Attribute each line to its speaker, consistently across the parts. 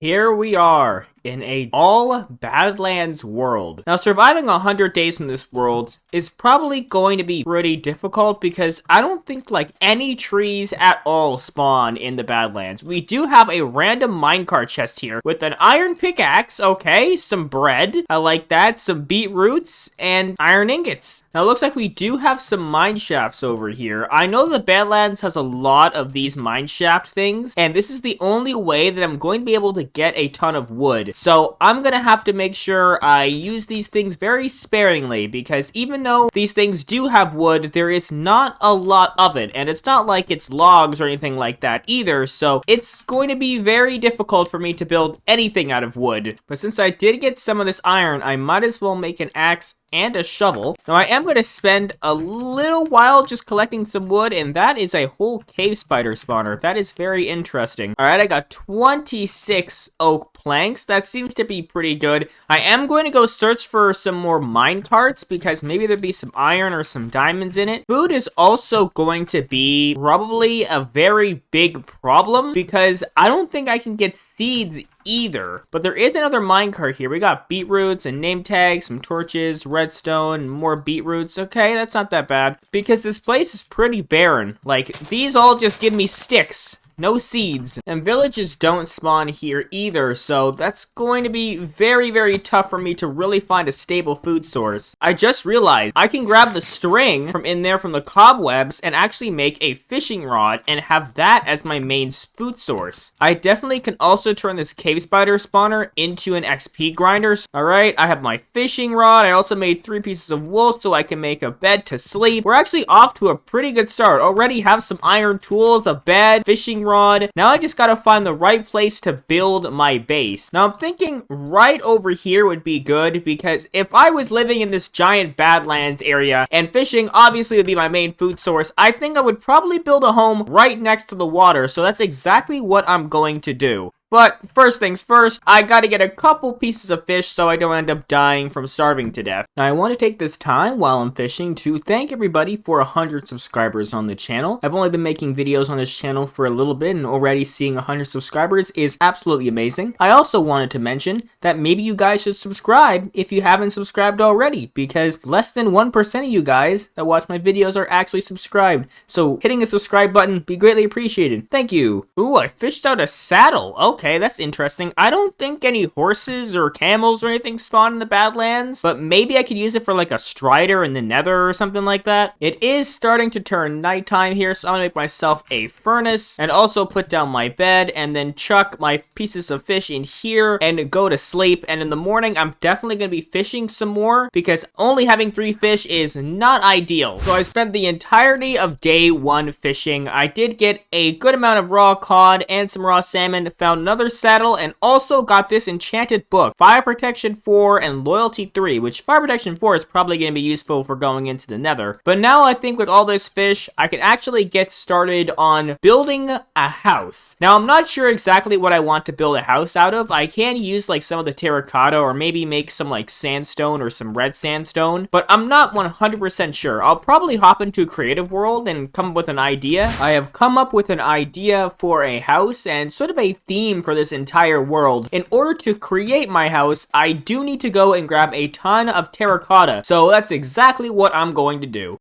Speaker 1: Here we are in a all Badlands world. Now, surviving 100 days in this world is probably going to be pretty difficult because I don't think like any trees at all spawn in the Badlands. We do have a random minecart chest here with an iron pickaxe, okay, some bread, I like that, some beetroots, and iron ingots. Now, it looks like we do have some mine shafts over here. I know the Badlands has a lot of these mine shaft things, and this is the only way that I'm going to be able to get a ton of wood. So I'm gonna have to make sure I use these things very sparingly because even though these things do have wood, there is not a lot of it, and it's not like it's logs or anything like that either, so it's going to be very difficult for me to build anything out of wood. But since I did get some of this iron, I might as well make an axe and a shovel. Now, I am going to spend a little while just collecting some wood, and that is a whole cave spider spawner. That is very interesting. All right, I got 26 oak planks. That seems to be pretty good. I am going to go search for some more mine carts because maybe there'll be some iron or some diamonds in it. Food is also going to be probably a very big problem because I don't think I can get seeds either. But there is another minecart here. We got beetroots and name tags, some torches, redstone, and more beetroots. Okay, that's not that bad because this place is pretty barren. Like, these all just give me sticks. No seeds. And villages don't spawn here either, so that's going to be very, very tough for me to really find a stable food source. I just realized I can grab the string from in there from the cobwebs and actually make a fishing rod and have that as my main food source. I definitely can also turn this cave spider spawner into an XP grinder. Alright, I have my fishing rod. I also made 3 pieces of wool so I can make a bed to sleep. We're actually off to a pretty good start. Already have some iron tools, a bed, fishing rod. Now I just gotta find the right place to build my base. Now I'm thinking right over here would be good because if I was living in this giant Badlands area and fishing obviously would be my main food source, I think I would probably build a home right next to the water, so that's exactly what I'm going to do. But first things first, I gotta get a couple pieces of fish so I don't end up dying from starving to death. Now I want to take this time while I'm fishing to thank everybody for 100 subscribers on the channel. I've only been making videos on this channel for a little bit and already seeing 100 subscribers is absolutely amazing. I also wanted to mention that maybe you guys should subscribe if you haven't subscribed already because less than 1% of you guys that watch my videos are actually subscribed. So hitting a subscribe button be greatly appreciated. Thank you. Ooh, I fished out a saddle. Okay, that's interesting. I don't think any horses or camels or anything spawn in the Badlands, but maybe I could use it for like a strider in the Nether or something like that. It is starting to turn nighttime here, so I'm gonna make myself a furnace and also put down my bed and then chuck my pieces of fish in here and go to sleep. And in the morning, I'm definitely gonna be fishing some more because only having 3 fish is not ideal. So I spent the entirety of day 1 fishing. I did get a good amount of raw cod and some raw salmon, found another saddle, and also got this enchanted book, Fire Protection 4 and Loyalty 3, which Fire Protection 4 is probably going to be useful for going into the Nether. But now I think with all this fish, I can actually get started on building a house. Now I'm not sure exactly what I want to build a house out of. I can use like some of the terracotta or maybe make some like sandstone or some red sandstone, but I'm not 100% sure. I'll probably hop into Creative World and come up with an idea. I have come up with an idea for a house and sort of a theme for this entire world. In order to create my house, I do need to go and grab a ton of terracotta. So that's exactly what I'm going to do.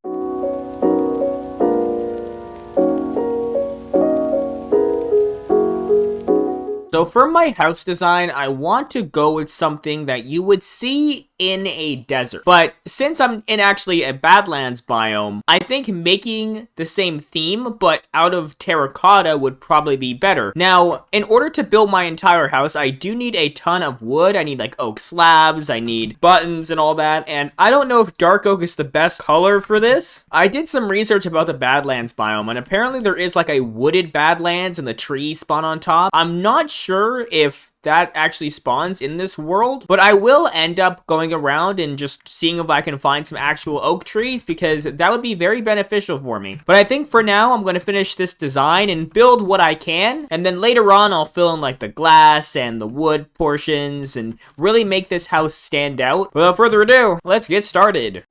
Speaker 1: So for my house design, I want to go with something that you would see in a desert. But since I'm in actually a Badlands biome, I think making the same theme but out of terracotta would probably be better. Now, in order to build my entire house, I do need a ton of wood. I need like oak slabs, I need buttons and all that, and I don't know if dark oak is the best color for this. I did some research about the Badlands biome, and apparently there is like a wooded Badlands and the trees spawn on top. I'm not sure if that actually spawns in this world, but I will end up going around and just seeing if I can find some actual oak trees because that would be very beneficial for me. But I think for now I'm going to finish this design and build what I can, and then later on I'll fill in like the glass and the wood portions and really make this house stand out. Without further ado, let's get started.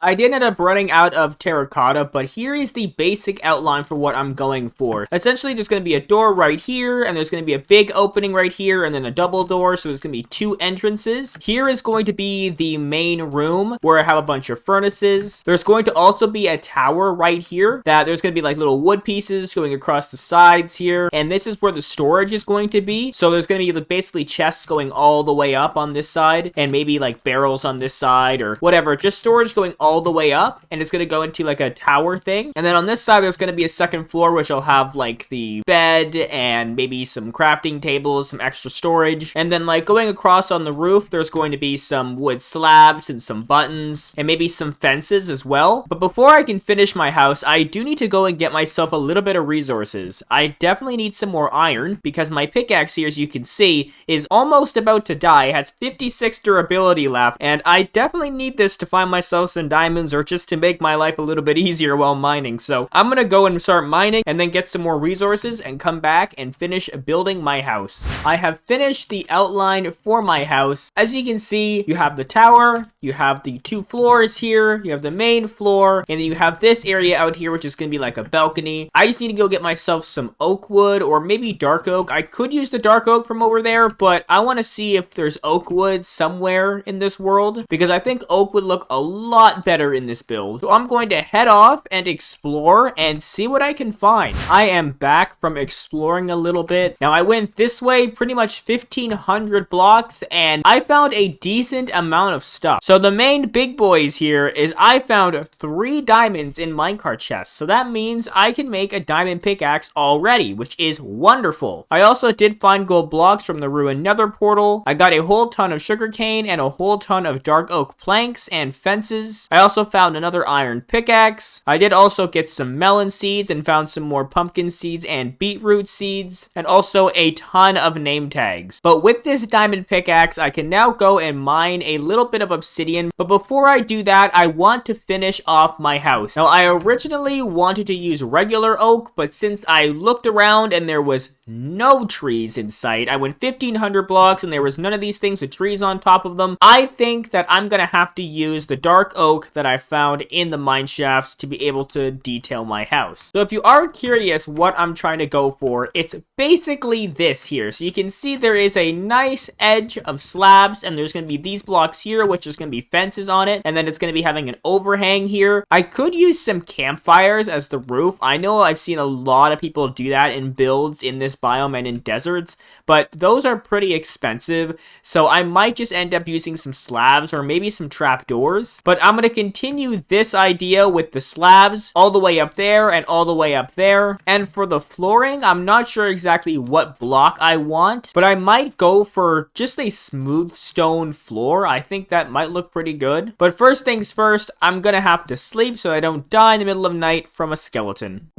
Speaker 1: I did end up running out of terracotta, but here is the basic outline for what I'm going for. Essentially, there's going to be a door right here, and there's going to be a big opening right here, and then a double door, so there's going to be 2 entrances. Here is going to be the main room, where I have a bunch of furnaces. There's going to also be a tower right here, that there's going to be like little wood pieces going across the sides here, and this is where the storage is going to be. So there's going to be basically chests going all the way up on this side, and maybe like barrels on this side, or whatever. Just storage going all the way up, and it's going to go into like a tower thing. And then on this side, there's going to be a second floor, which will have like the bed and maybe some crafting tables, some extra storage. And then like going across on the roof, there's going to be some wood slabs and some buttons, and maybe some fences as well. But before I can finish my house, I do need to go and get myself a little bit of resources. I definitely need some more iron, because my pickaxe here, as you can see, is almost about to die. It has 56 durability left, and I definitely need this to find myself some diamonds, or just to make my life a little bit easier while mining. So I'm gonna go and start mining, and then get some more resources, and come back and finish building my house. I have finished the outline for my house. As you can see, you have the tower, you have the 2 floors here, you have the main floor, and then you have this area out here, which is gonna be like a balcony. I just need to go get myself some oak wood, or maybe dark oak. I could use the dark oak from over there, but I want to see if there's oak wood somewhere in this world, because I think oak would look a lot better in this build. So I'm going to head off and explore and see what I can find. I am back from exploring a little bit. Now I went this way pretty much 1,500 blocks, and I found a decent amount of stuff. So the main big boys here is I found 3 diamonds in minecart chests. So that means I can make a diamond pickaxe already, which is wonderful. I also did find gold blocks from the ruined nether portal. I got a whole ton of sugarcane and a whole ton of dark oak planks and fences. I also found another iron pickaxe. I did also get some melon seeds and found some more pumpkin seeds and beetroot seeds, and also a ton of name tags. But with this diamond pickaxe, I can now go and mine a little bit of obsidian. But before I do that, I want to finish off my house. Now, I originally wanted to use regular oak, but since I looked around and there was no trees in sight, I went 1,500 blocks and there was none of these things with trees on top of them. I think that I'm gonna have to use the dark oak that I found in the mine shafts to be able to detail my house. So if you are curious what I'm trying to go for, it's basically this here. So you can see there is a nice edge of slabs, and there's gonna be these blocks here, which is gonna be fences on it, and then it's gonna be having an overhang here. I could use some campfires as the roof. I know I've seen a lot of people do that in builds in this biome and in deserts, but those are pretty expensive, so I might just end up using some slabs or maybe some trapdoors. But I'm going to continue this idea with the slabs all the way up there and all the way up there. And for the flooring, I'm not sure exactly what block I want, but I might go for just a smooth stone floor. I think that might look pretty good. But first things first, I'm going to have to sleep so I don't die in the middle of night from a skeleton.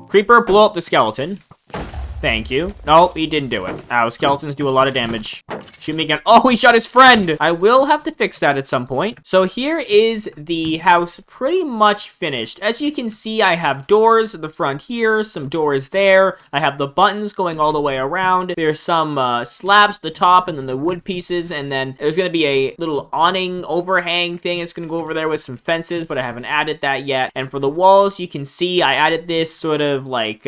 Speaker 1: Creeper, blow up the skeleton. Thank you. Nope, he didn't do it. Ow, skeletons do a lot of damage. Shoot me again. Oh, he shot his friend! I will have to fix that at some point. So here is the house pretty much finished. As you can see, I have doors at the front here, some doors there. I have the buttons going all the way around. There's some slabs at the top, and then the wood pieces, and then there's going to be a little awning overhang thing. It's going to go over there with some fences, but I haven't added that yet. And for the walls, you can see I added this sort of like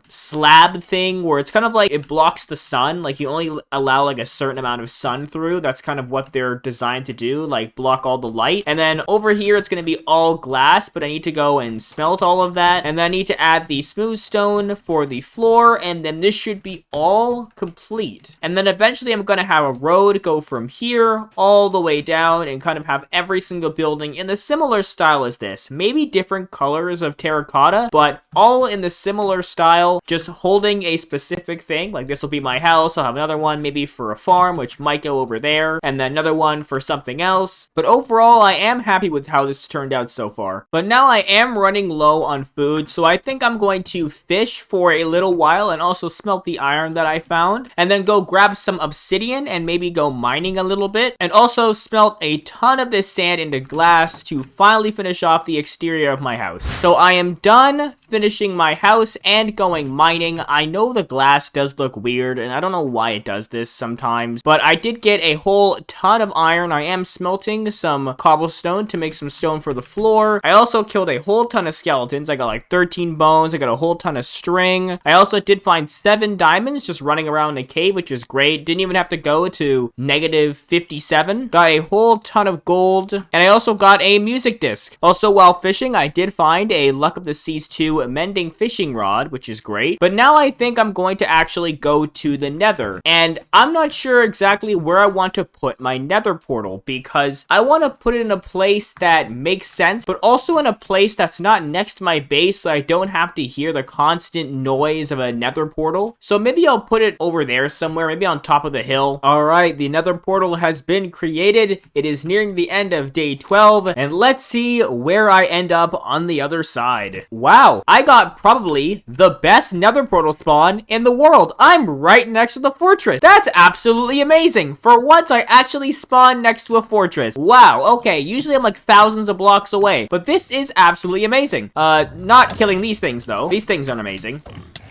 Speaker 1: slab thing where it's kind of like it blocks the sun. Like you only allow like a certain amount of sun through. That's kind of what they're designed to do, like block all the light. And then over here it's going to be all glass, but I need to go and smelt all of that, and then I need to add the smooth stone for the floor, and then this should be all complete. And then eventually I'm going to have a road go from here all the way down and kind of have every single building in a similar style as this. Maybe different colors of terracotta, but all in the similar style, just holding a specific thing. Like this will be my house. I'll have another one maybe for a farm, which which might go over there, and then another one for something else. But overall, I am happy with how this turned out so far. But now I am running low on food, so I think I'm going to fish for a little while and also smelt the iron that I found, and then go grab some obsidian and maybe go mining a little bit, and also smelt a ton of this sand into glass to finally finish off the exterior of my house. So I am done finishing my house and going mining. I know the glass does look weird, and I don't know why it does this sometimes, but I did get a whole ton of iron. I am smelting some cobblestone to make some stone for the floor. I also killed a whole ton of skeletons. I got like 13 bones. I got a whole ton of string. I also did find 7 diamonds just running around a cave, which is great. Didn't even have to go to negative 57. Got a whole ton of gold, and I also got a music disc. Also, while fishing, I did find a Luck of the Seas 2 mending fishing rod, which is great. But now I think I'm going to actually go to the Nether, and I'm not sure exactly where I want to put my Nether portal, because I want to put it in a place that makes sense, but also in a place that's not next to my base, so I don't have to hear the constant noise of a Nether portal. So maybe I'll put it over there somewhere, maybe on top of the hill. Alright, the Nether portal has been created. It is nearing the end of day 12, and let's see where I end up on the other side. Wow, I got probably the best Nether portal spawn in the world. I'm right next to the fortress. That's absolutely amazing. For once, I actually spawned next to a fortress. Wow, okay, usually I'm like thousands of blocks away, but this is absolutely amazing. Not killing these things though. These things aren't amazing.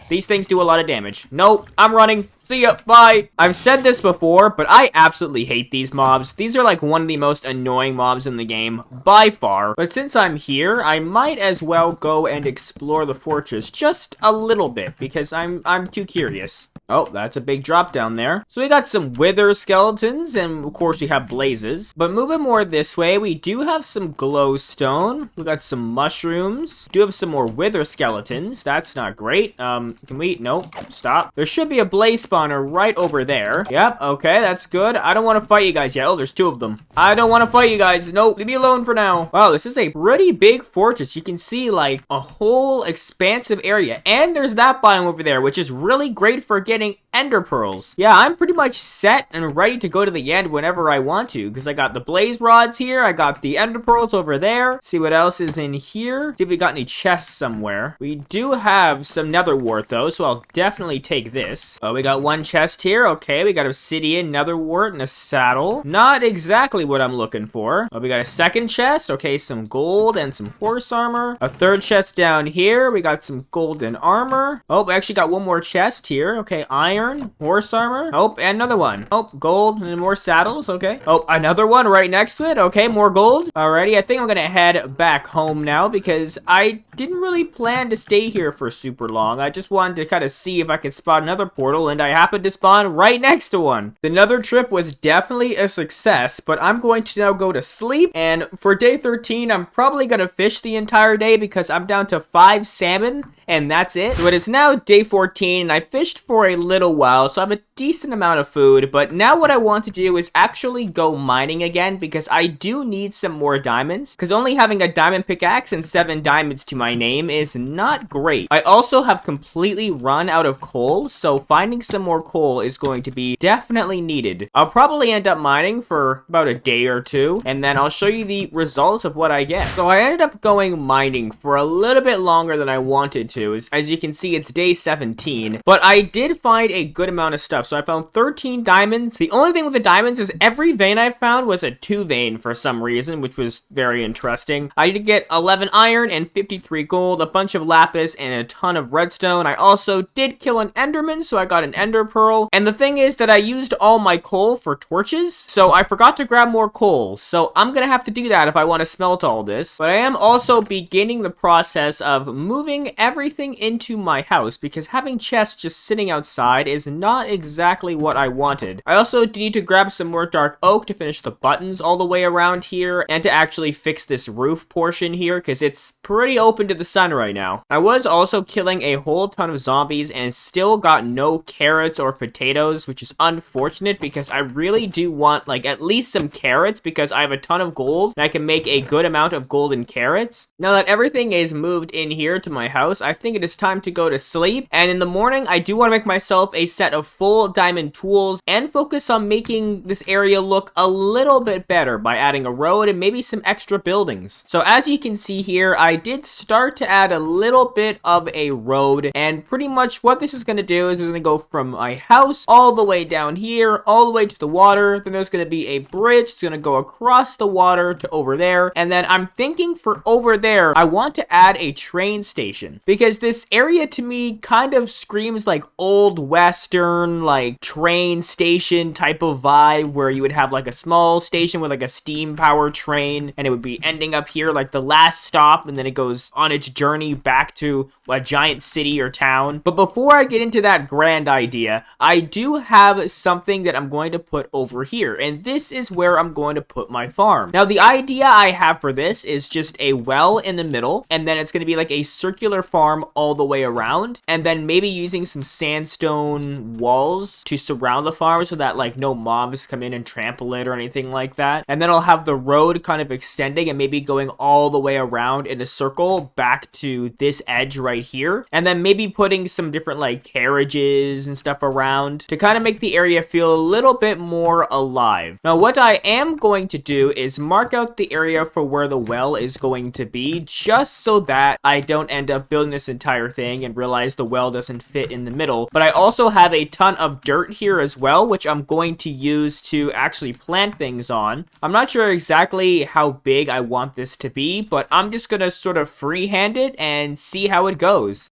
Speaker 1: These things do a lot of damage. Nope, I'm running. See ya, bye. I've said this before, but I absolutely hate these mobs. These are like one of the most annoying mobs in the game, by far. But since I'm here, I might as well go and explore the fortress just a little bit, because I'm too curious. Oh, that's a big drop down there. So we got some wither skeletons, and of course we have blazes. But moving more this way, we do have some glowstone. We got some mushrooms. Do have some more wither skeletons. That's not great. Can we? Nope. Stop. There should be a blaze spawner right over there. Yep. Okay, that's good. I don't want to fight you guys yet. Oh, there's 2 of them. I don't want to fight you guys. Nope. Leave me alone for now. Wow, this is a pretty big fortress. You can see like a whole expansive area, and there's that biome over there, which is really great for getting ender pearls. Yeah, I'm pretty much set and ready to go to the end whenever I want to, because I got the blaze rods here, I got the ender pearls over there. See what else is in here. See if we got any chests somewhere. We do have some nether wart though, so I'll definitely take this. Oh, we got 1 chest here. Okay, we got obsidian, nether wart, and a saddle. Not exactly what I'm looking for. Oh, we got a 2nd chest. Okay, some gold and some horse armor. A 3rd chest down here. We got some golden armor. Oh, we actually got 1 more chest here. Okay, iron, horse armor. Oh, and another one. Oh, gold and more saddles. Okay. Oh, another one right next to it. Okay, more gold. Alrighty, I think I'm gonna head back home now because I didn't really plan to stay here for super long. I just wanted to kind of see if I could spot another portal, and I happened to spawn right next to one. The Nether trip was definitely a success, but I'm going to now go to sleep, and for day 13, I'm probably gonna fish the entire day because I'm down to 5 salmon, and that's it. But it's now day 14, and I fished for a little while, so I have a decent amount of food, but now what I want to do is actually go mining again because I do need some more diamonds, because only having a diamond pickaxe and 7 diamonds to my name is not great. I also have completely run out of coal, so finding some more coal is going to be definitely needed. I'll probably end up mining for about a day or 2, and then I'll show you the results of what I get. So I ended up going mining for a little bit longer than I wanted to. As you can see, it's day 17, but I did find a good amount of stuff. So I found 13 diamonds. The only thing with the diamonds is every vein I found was a 2 vein for some reason, which was very interesting. I did get 11 iron and 53 gold, a bunch of lapis, and a ton of redstone. I also did kill an enderman, so I got an ender pearl. And the thing is that I used all my coal for torches, so I forgot to grab more coal. So I'm gonna have to do that if I want to smelt all this. But I am also beginning the process of moving everything into my house because having chests just sitting outside is not exactly what I wanted. I also need to grab some more dark oak to finish the buttons all the way around here and to actually fix this roof portion here because it's pretty open to the sun right now. I was also killing a whole ton of zombies and still got no carrots carrots or potatoes, which is unfortunate because I really do want like at least some carrots because I have a ton of gold and I can make a good amount of golden carrots. Now that everything is moved in here to my house, I think it is time to go to sleep. And in the morning, I do want to make myself a set of full diamond tools and focus on making this area look a little bit better by adding a road and maybe some extra buildings. So as you can see here, I did start to add a little bit of a road, and pretty much what this is going to do is it's going to go from my house all the way down here, all the way to the water. Then there's going to be a bridge. It's going to go across the water to over there. And then I'm thinking for over there, I want to add a train station because this area to me kind of screams like old western, like train station type of vibe where you would have like a small station with like a steam powered train and it would be ending up here like the last stop, and then it goes on its journey back to a giant city or town. But before I get into that grand idea, I do have something that I'm going to put over here, and this is where I'm going to put my farm. Now the idea I have for this is just a well in the middle, and then it's going to be like a circular farm all the way around, and then maybe using some sandstone walls to surround the farm so that like no mobs come in and trample it or anything like that. And then I'll have the road kind of extending and maybe going all the way around in a circle back to this edge right here, and then maybe putting some different like carriages and stuff around to kind of make the area feel a little bit more alive. Now what I am going to do is mark out the area for where the well is going to be, just so that I don't end up building this entire thing and realize the well doesn't fit in the middle. But I also have a ton of dirt here as well, which I'm going to use to actually plant things on. I'm not sure exactly how big I want this to be, but I'm just gonna sort of freehand it and see how it goes.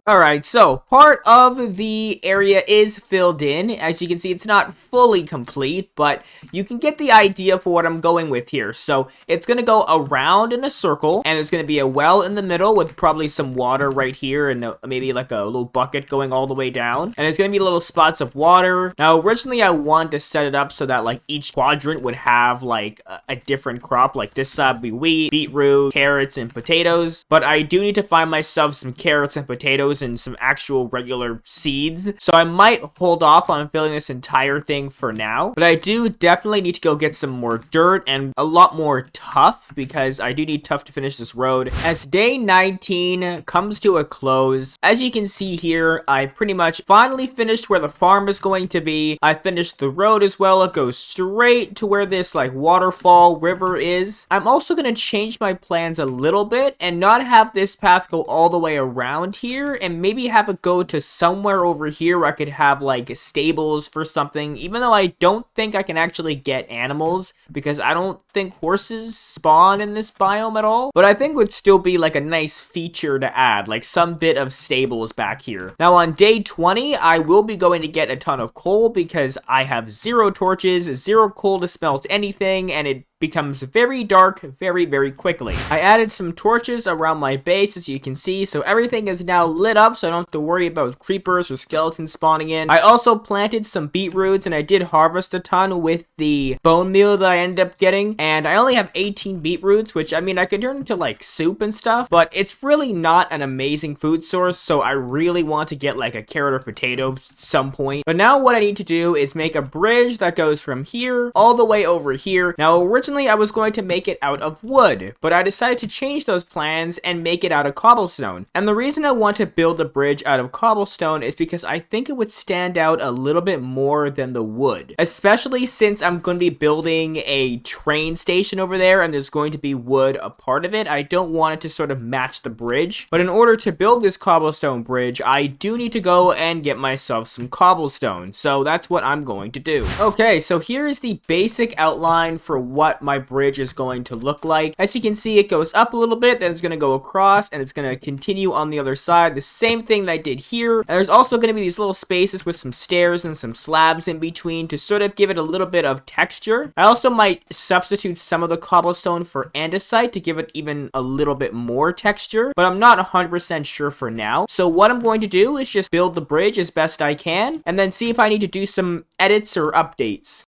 Speaker 1: Alright, so part of the area is filled in. As you can see, it's not fully complete, but you can get the idea for what I'm going with here. So it's going to go around in a circle, and there's going to be a well in the middle with probably some water right here, and maybe like a little bucket going all the way down. And there's going to be little spots of water. Now, originally I wanted to set it up so that like each quadrant would have like a different crop. Like this side would be wheat, beetroot, carrots, and potatoes. But I do need to find myself some carrots and potatoes and some actual regular seeds, so I might hold off on filling this entire thing for now, but I do definitely need to go get some more dirt and a lot more tuff because I do need tuff to finish this road. As day 19 comes to a close, as you can see here, I pretty much finally finished where the farm is going to be. I finished the road as well. It goes straight to where this like waterfall river is. I'm also going to change my plans a little bit and not have this path go all the way around here, and maybe have it go to somewhere over here where I could have like stables for something, even though I don't think I can actually get animals because I don't think horses spawn in this biome at all, but I think would still be like a nice feature to add, like some bit of stables back here. Now on day 20, I will be going to get a ton of coal because I have 0 torches, 0 coal to smelt anything, and it becomes very dark very quickly. I added some torches around my base, as you can see, so everything is now lit up so I don't have to worry about creepers or skeletons spawning in. I also planted some beetroots, and I did harvest a ton with the bone meal that I ended up getting, and I only have 18 beetroots, which I mean I could turn into like soup and stuff, but it's really not an amazing food source, so I really want to get like a carrot or potato at some point. But now what I need to do is make a bridge that goes from here all the way over here. Now originally I was going to make it out of wood, but I decided to change those plans and make it out of cobblestone. And the reason I want to build a bridge out of cobblestone is because I think it would stand out a little bit more than the wood, especially since I'm going to be building a train station over there and there's going to be wood a part of it. I don't want it to sort of match the bridge, but in order to build this cobblestone bridge, I do need to go and get myself some cobblestone, so that's what I'm going to do. Okay, so here is the basic outline for what my bridge is going to look like. As you can see, it goes up a little bit, then it's going to go across, and it's going to continue on the other side. The same thing that I did here. And there's also going to be these little spaces with some stairs and some slabs in between to sort of give it a little bit of texture. I also might substitute some of the cobblestone for andesite to give it even a little bit more texture, but I'm not 100% sure for now. So what I'm going to do is just build the bridge as best I can, and then see if I need to do some edits or updates.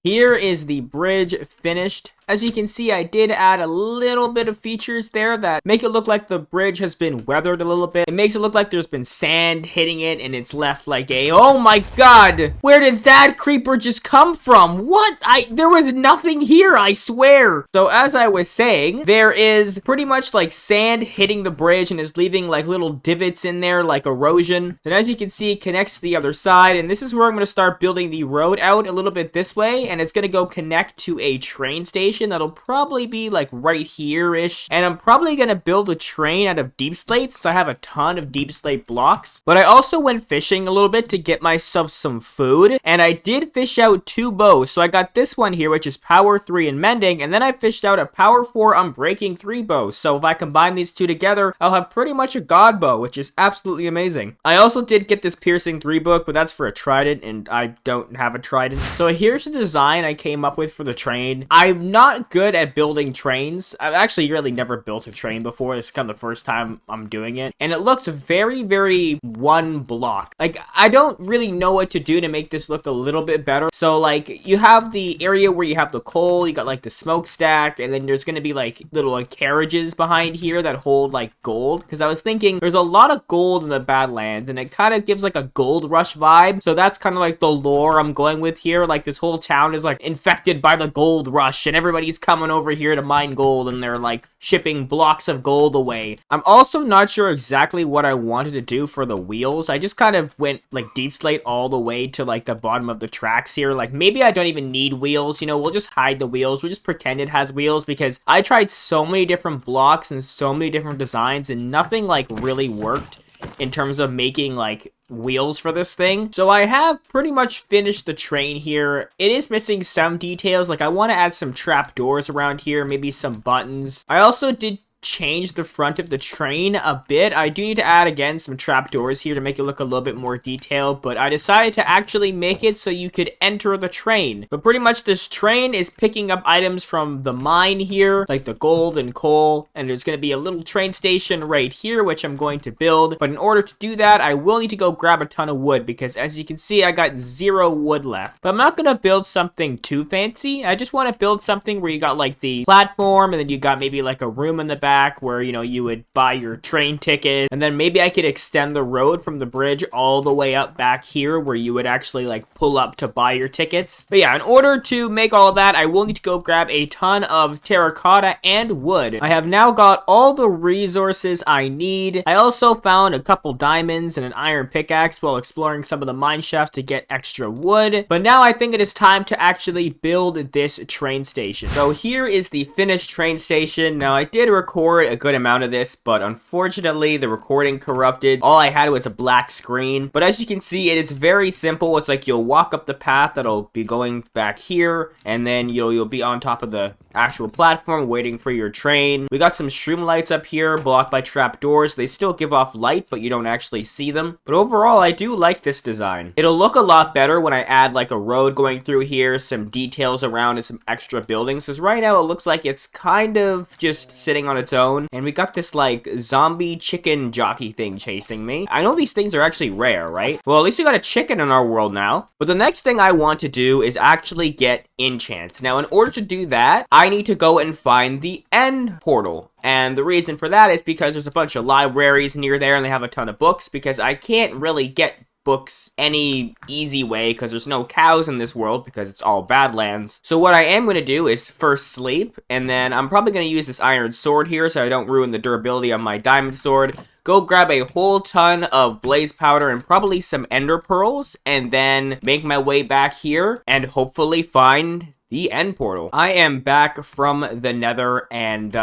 Speaker 1: Here is the bridge finished. As you can see, I did add a little bit of features there that make it look like the bridge has been weathered a little bit. It makes it look like there's been sand hitting it and it's left like a, oh my god, where did that creeper just come from? What? There was nothing here, I swear. So as I was saying, there is pretty much like sand hitting the bridge and is leaving like little divots in there like erosion. And as you can see, it connects to the other side, and this is where I'm going to start building the road out a little bit this way, and it's going to go connect to a train station that'll probably be like right here-ish. And I'm probably gonna build a train out of deep slate since I have a ton of deep slate blocks. But I also went fishing a little bit to get myself some food, and I did fish out 2 bows. So I got this one here, which is power 3 and mending, and then I fished out a power 4 unbreaking 3 bows. So if I combine these 2 together, I'll have pretty much a god bow, which is absolutely amazing. I also did get this piercing 3 book, but that's for a trident, and I don't have a trident. So here's the design I came up with for the train. I'm not good at building trains. I've actually really never built a train before. This is kind of the first time I'm doing it. And it looks very, very one block. Like, I don't really know what to do to make this look a little bit better. So, like, you have the area where you have the coal, you got, like, the smokestack, and then there's gonna be, like, little, like, carriages behind here that hold, like, gold. Because I was thinking, there's a lot of gold in the Badlands, and it kind of gives, like, a gold rush vibe. So that's kind of, like, the lore I'm going with here. Like, this whole town is, like, infected by the gold rush, and everybody's coming over here to mine gold, and they're like shipping blocks of gold away. I'm also not sure exactly what I wanted to do for the wheels. I just kind of went like deep slate all the way to like the bottom of the tracks here. Like maybe I don't even need wheels, you know, we'll just hide the wheels. We'll just pretend it has wheels because I tried so many different blocks and so many different designs and nothing like really worked in terms of making like wheels for this thing. So I have pretty much finished the train here. It is missing some details, like I want to add some trapdoors around here, maybe some buttons. I also did change the front of the train a bit. I do need to add again some trapdoors here to make it look a little bit more detailed, but I decided to actually make it so you could enter the train. But pretty much this train is picking up items from the mine here, like the gold and coal, and there's going to be a little train station right here, which I'm going to build. But in order to do that, I will need to go grab a ton of wood, because as you can see, I got 0 wood left. But I'm not going to build something too fancy. I just want to build something where you got like the platform, and then you got maybe like a room in the back where, you know, you would buy your train ticket, and then maybe I could extend the road from the bridge all the way up back here where you would actually like pull up to buy your tickets. But yeah, in order to make all of that, I will need to go grab a ton of terracotta and wood. I have now got all the resources I need. I also found a couple diamonds and an iron pickaxe while exploring some of the mine shafts to get extra wood. But now I think it is time to actually build this train station. So here is the finished train station. Now I did record a good amount of this, but unfortunately the recording corrupted. All I had was a black screen. But as you can see, it is very simple. It's like you'll walk up the path that'll be going back here, and then you'll be on top of the actual platform waiting for your train. We got some shroom lights up here blocked by trapdoors. They still give off light, but you don't actually see them. But overall, I do like this design. It'll look a lot better when I add like a road going through here, some details around, and some extra buildings, because right now it looks like it's kind of just sitting on its own, and we got this like zombie chicken jockey thing chasing me. I know these things are actually rare, right? Well, at least we got a chicken in our world now. But the next thing I want to do is actually get enchants. Now, in order to do that, I need to go and find the end portal. And the reason for that is because there's a bunch of libraries near there, and they have a ton of books, because I can't really get books any easy way because there's no cows in this world because it's all Badlands. So what I am going to do is first sleep, and then I'm probably going to use this iron sword here so I don't ruin the durability of my diamond sword. Go grab a whole ton of blaze powder and probably some ender pearls, and then make my way back here and hopefully find the end portal. I am back from the Nether, and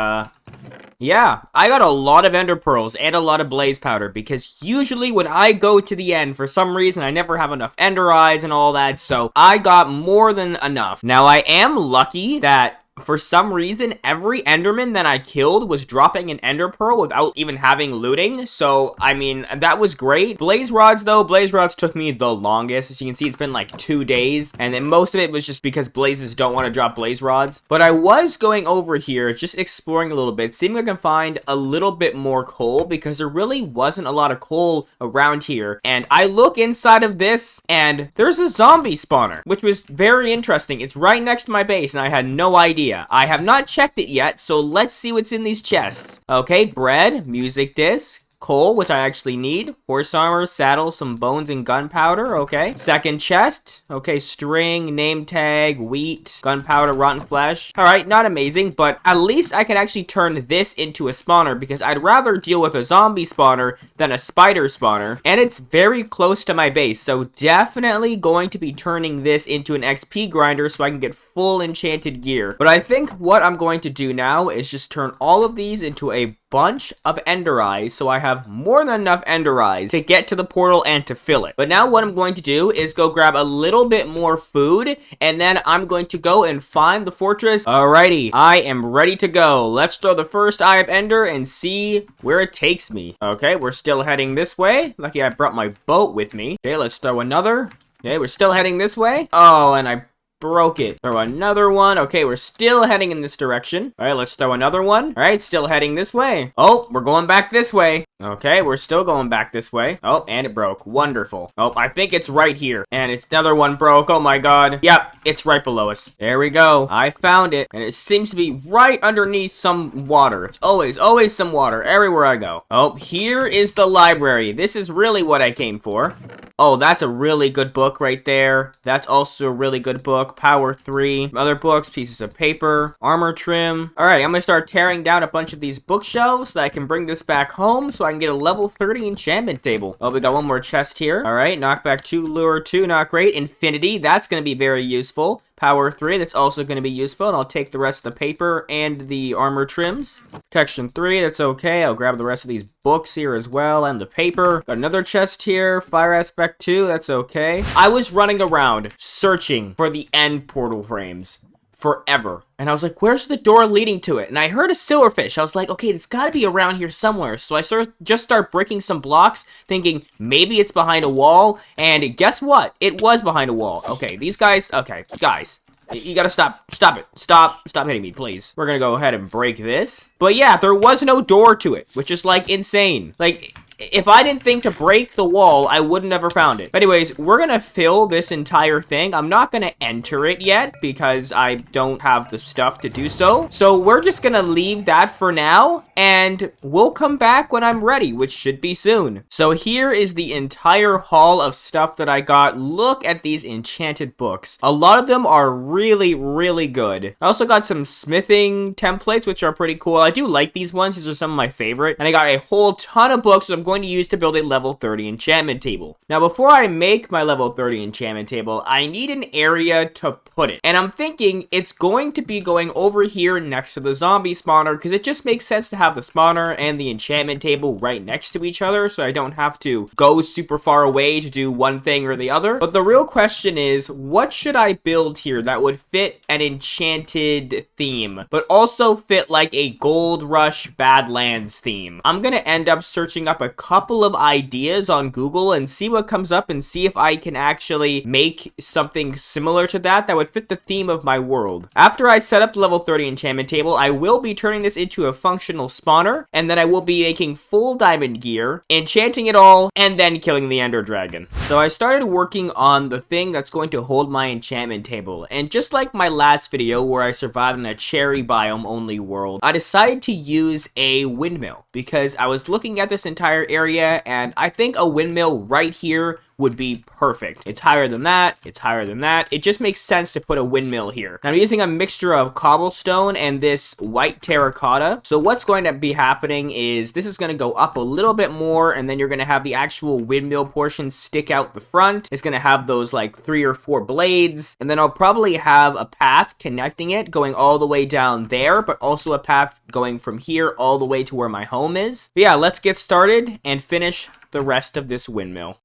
Speaker 1: yeah, I got a lot of ender pearls and a lot of blaze powder, because usually when I go to the end, for some reason, I never have enough ender eyes and all that, so I got more than enough. Now, I am lucky that for some reason, every Enderman that I killed was dropping an Ender Pearl without even having looting. So, I mean, that was great. Blaze Rods, though, Blaze Rods took me the longest. As you can see, it's been like 2 days. And then most of it was just because Blazes don't want to drop Blaze Rods. But I was going over here, just exploring a little bit, seeing if I can find a little bit more coal, because there really wasn't a lot of coal around here. And I look inside of this, and there's a zombie spawner, which was very interesting. It's right next to my base, and I had no idea. I have not checked it yet, so let's see what's in these chests. Okay, bread, music disc, coal, which I actually need, horse armor, saddle, some bones, and gunpowder. Okay, second chest. Okay, string, name tag, wheat, gunpowder, rotten flesh. All right, not amazing, but at least I can actually turn this into a spawner, because I'd rather deal with a zombie spawner than a spider spawner, and it's very close to my base, so definitely going to be turning this into an XP grinder so I can get full enchanted gear. But I think what I'm going to do now is just turn all of these into a bunch of ender eyes, so I have more than enough ender eyes to get to the portal and to fill it. But now what I'm going to do is go grab a little bit more food, and then I'm going to go and find the fortress. Alrighty, I am ready to go. Let's throw the first eye of ender and see where it takes me. Okay, we're still heading this way. Lucky I brought my boat with me. Okay, let's throw another. Okay, we're still heading this way. Oh, and I broke it. Throw another one. Okay, we're still heading in this direction. All right, let's throw another one. All right, still heading this way. Oh, we're going back this way. Okay, we're still going back this way. Oh, and it broke. Wonderful. Oh, I think it's right here. And it's another one broke. Oh my god. Yep, it's right below us. There we go. I found it. And it seems to be right underneath some water. It's always some water everywhere I go. Oh, here is the library. This is really what I came for. Oh, that's a really good book right there. That's also a really good book. Power 3. Other books, pieces of paper, armor trim. Alright, I'm gonna start tearing down a bunch of these bookshelves so that I can bring this back home so I can get a level 30 enchantment table. Oh, we got one more chest here. Alright, knockback 2, lure 2, not great. Infinity, that's gonna be very useful. Power 3, that's also going to be useful, and I'll take the rest of the paper and the armor trims. Protection 3, that's okay. I'll grab the rest of these books here as well, and the paper. Got another chest here. Fire aspect 2, that's okay. I was running around searching for the end portal frames forever. And I was like, where's the door leading to it? And I heard a silverfish. I was like, okay, it's got to be around here somewhere. So I just start breaking some blocks, thinking maybe it's behind a wall. And guess what? It was behind a wall. Okay, these guys, okay, guys. You gotta stop it. Stop hitting me, please. We're gonna go ahead and break this. But yeah, there was no door to it, which is like insane. Like, if I didn't think to break the wall, I would have never found it. Anyways, we're gonna fill this entire thing. I'm not gonna enter it yet because I don't have the stuff to do so. So we're just gonna leave that for now, and we'll come back when I'm ready, which should be soon. So here is the entire haul of stuff that I got. Look at these enchanted books. A lot of them are really, really good. I also got some smithing templates, which are pretty cool. I do like these ones. These are some of my favorite. And I got a whole ton of books that I'm going to use to build a level 30 enchantment table. Now, before I make my level 30 enchantment table, I need an area to put it. And I'm thinking it's going to be going over here next to the zombie spawner, because it just makes sense to have the spawner and the enchantment table right next to each other, so I don't have to go super far away to do one thing or the other. But the real question is, what should I build here that would fit an enchanted theme, but also fit like a Gold Rush Badlands theme? I'm gonna end up searching up a couple of ideas on Google and see what comes up, and see if I can actually make something similar to that would fit the theme of my world. After I set up the level 30 enchantment table, I will be turning this into a functional spawner, and then I will be making full diamond gear, enchanting it all, and then killing the ender dragon. So I started working on the thing that's going to hold my enchantment table, and just like my last video where I survived in a cherry biome only world, I decided to use a windmill because I was looking at this entire area, and I think a windmill right here would be perfect. It's higher than that. It's higher than that. It just makes sense to put a windmill here. Now, I'm using a mixture of cobblestone and this white terracotta. So what's going to be happening is this is going to go up a little bit more, and then you're going to have the actual windmill portion stick out the front. It's going to have those like 3 or 4 blades, and then I'll probably have a path connecting it going all the way down there, but also a path going from here all the way to where my home is. But yeah, let's get started and finish the rest of this windmill.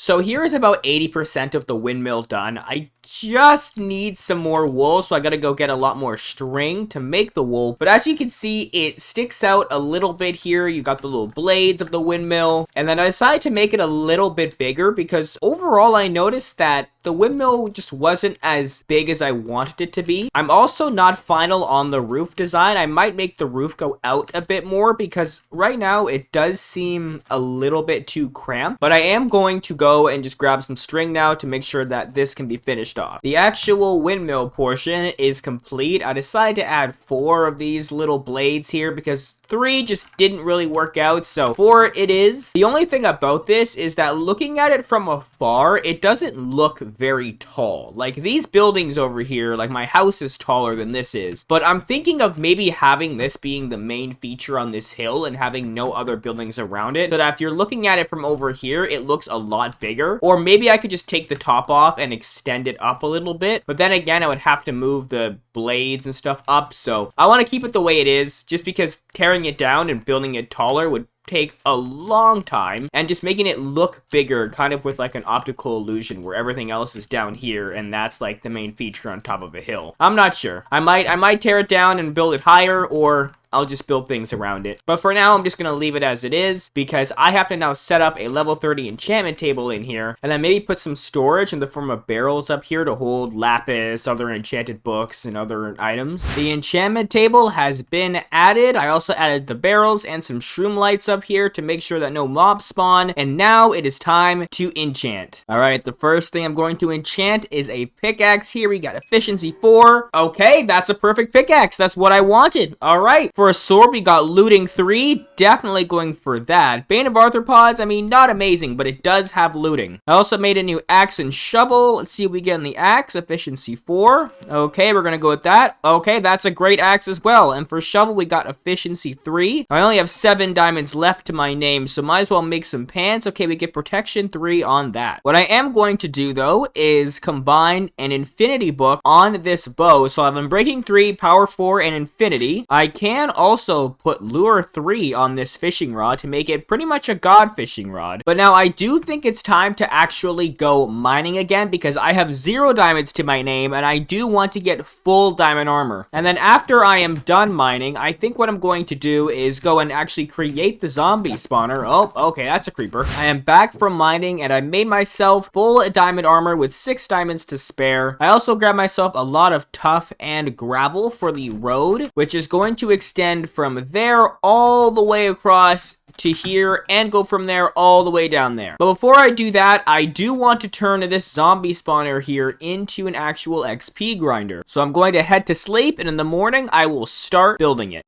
Speaker 1: So here is about 80% of the windmill done. I just need some more wool, so I gotta go get a lot more string to make the wool. But as you can see, it sticks out a little bit here. You got the little blades of the windmill, and then I decided to make it a little bit bigger because overall I noticed that the windmill just wasn't as big as I wanted it to be. I'm also not final on the roof design. I might make the roof go out a bit more because right now it does seem a little bit too cramped, but I am going to go and just grab some string now to make sure that this can be finished off. The actual windmill portion is complete. I decided to add 4 of these little blades here because 3 just didn't really work out, so 4 it is. The only thing about this is that looking at it from afar, it doesn't look very tall. Like these buildings over here, like my house is taller than this is, but I'm thinking of maybe having this being the main feature on this hill and having no other buildings around it, so that if you're looking at it from over here, it looks a lot bigger. Or maybe I could just take the top off and extend it up a little bit, but then again, I would have to move the blades and stuff up, so I want to keep it the way it is, just because tearing it down and building it taller would take a long time, and just making it look bigger kind of with like an optical illusion where everything else is down here and that's like the main feature on top of a hill. I'm not sure. I might tear it down and build it higher, or I'll just build things around it. But for now, I'm just going to leave it as it is because I have to now set up a level 30 enchantment table in here and then maybe put some storage in the form of barrels up here to hold lapis, other enchanted books, and other items. The enchantment table has been added. I also added the barrels and some shroom lights up here to make sure that no mobs spawn. And now it is time to enchant. All right, the first thing I'm going to enchant is a pickaxe here. We got efficiency 4. Okay, that's a perfect pickaxe. That's what I wanted. All right. For a sword, we got looting 3. Definitely going for that. Bane of Arthropods, I mean, not amazing, but it does have looting. I also made a new axe and shovel. Let's see what we get in the axe. Efficiency 4. Okay, we're gonna go with that. Okay, that's a great axe as well. And for shovel, we got efficiency 3. I only have 7 diamonds left to my name, so might as well make some pants. Okay, we get protection 3 on that. What I am going to do, though, is combine an infinity book on this bow. So I have Unbreaking 3, Power 4, and Infinity. I can also put Lure 3 on this fishing rod to make it pretty much a god fishing rod. But now I do think it's time to actually go mining again because I have 0 diamonds to my name and I do want to get full diamond armor. And then after I am done mining, I think what I'm going to do is go and actually create the zombie spawner. Oh, okay, that's a creeper. I am back from mining and I made myself full diamond armor with 6 diamonds to spare. I also grabbed myself a lot of tuff and gravel for the road, which is going to extend from there all the way across to here and go from there all the way down there. But before I do that, I do want to turn this zombie spawner here into an actual XP grinder. So I'm going to head to sleep, and in the morning I will start building it.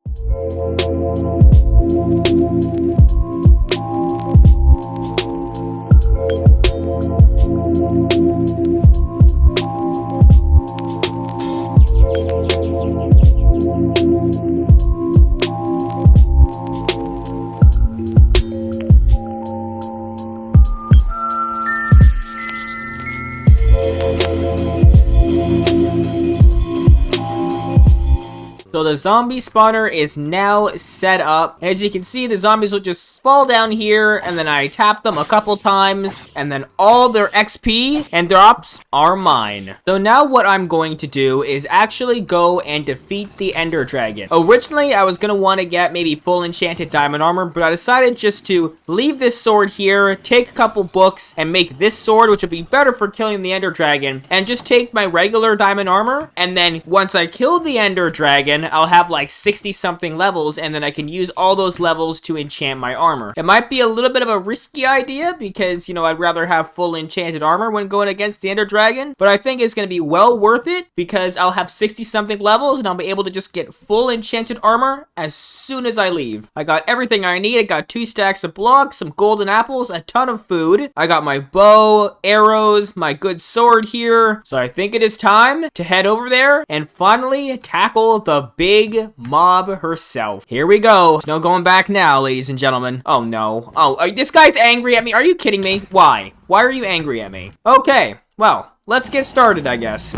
Speaker 1: So the zombie spawner is now set up. As you can see, the zombies will just fall down here, and then I tap them a couple times, and then all their XP and drops are mine. So now what I'm going to do is actually go and defeat the Ender Dragon. Originally, I was going to want to get maybe full enchanted diamond armor, but I decided just to leave this sword here, take a couple books, and make this sword, which would be better for killing the Ender Dragon, and just take my regular diamond armor, and then once I kill the Ender Dragon, I'll have like 60 something levels, and then I can use all those levels to enchant my armor. It might be a little bit of a risky idea because, you know, I'd rather have full enchanted armor when going against the Ender Dragon, but I think it's going to be well worth it because I'll have 60 something levels and I'll be able to just get full enchanted armor as soon as I leave. I got everything I need. I got 2 stacks of blocks, some golden apples, a ton of food. I got my bow, arrows, my good sword here. So I think it is time to head over there and finally tackle the big mob herself. Here we go. There's no going back now, ladies and gentlemen. Oh no. Oh, this guy's angry at me. Are you kidding me? Why? Why are you angry at me? Okay, well, let's get started, I guess.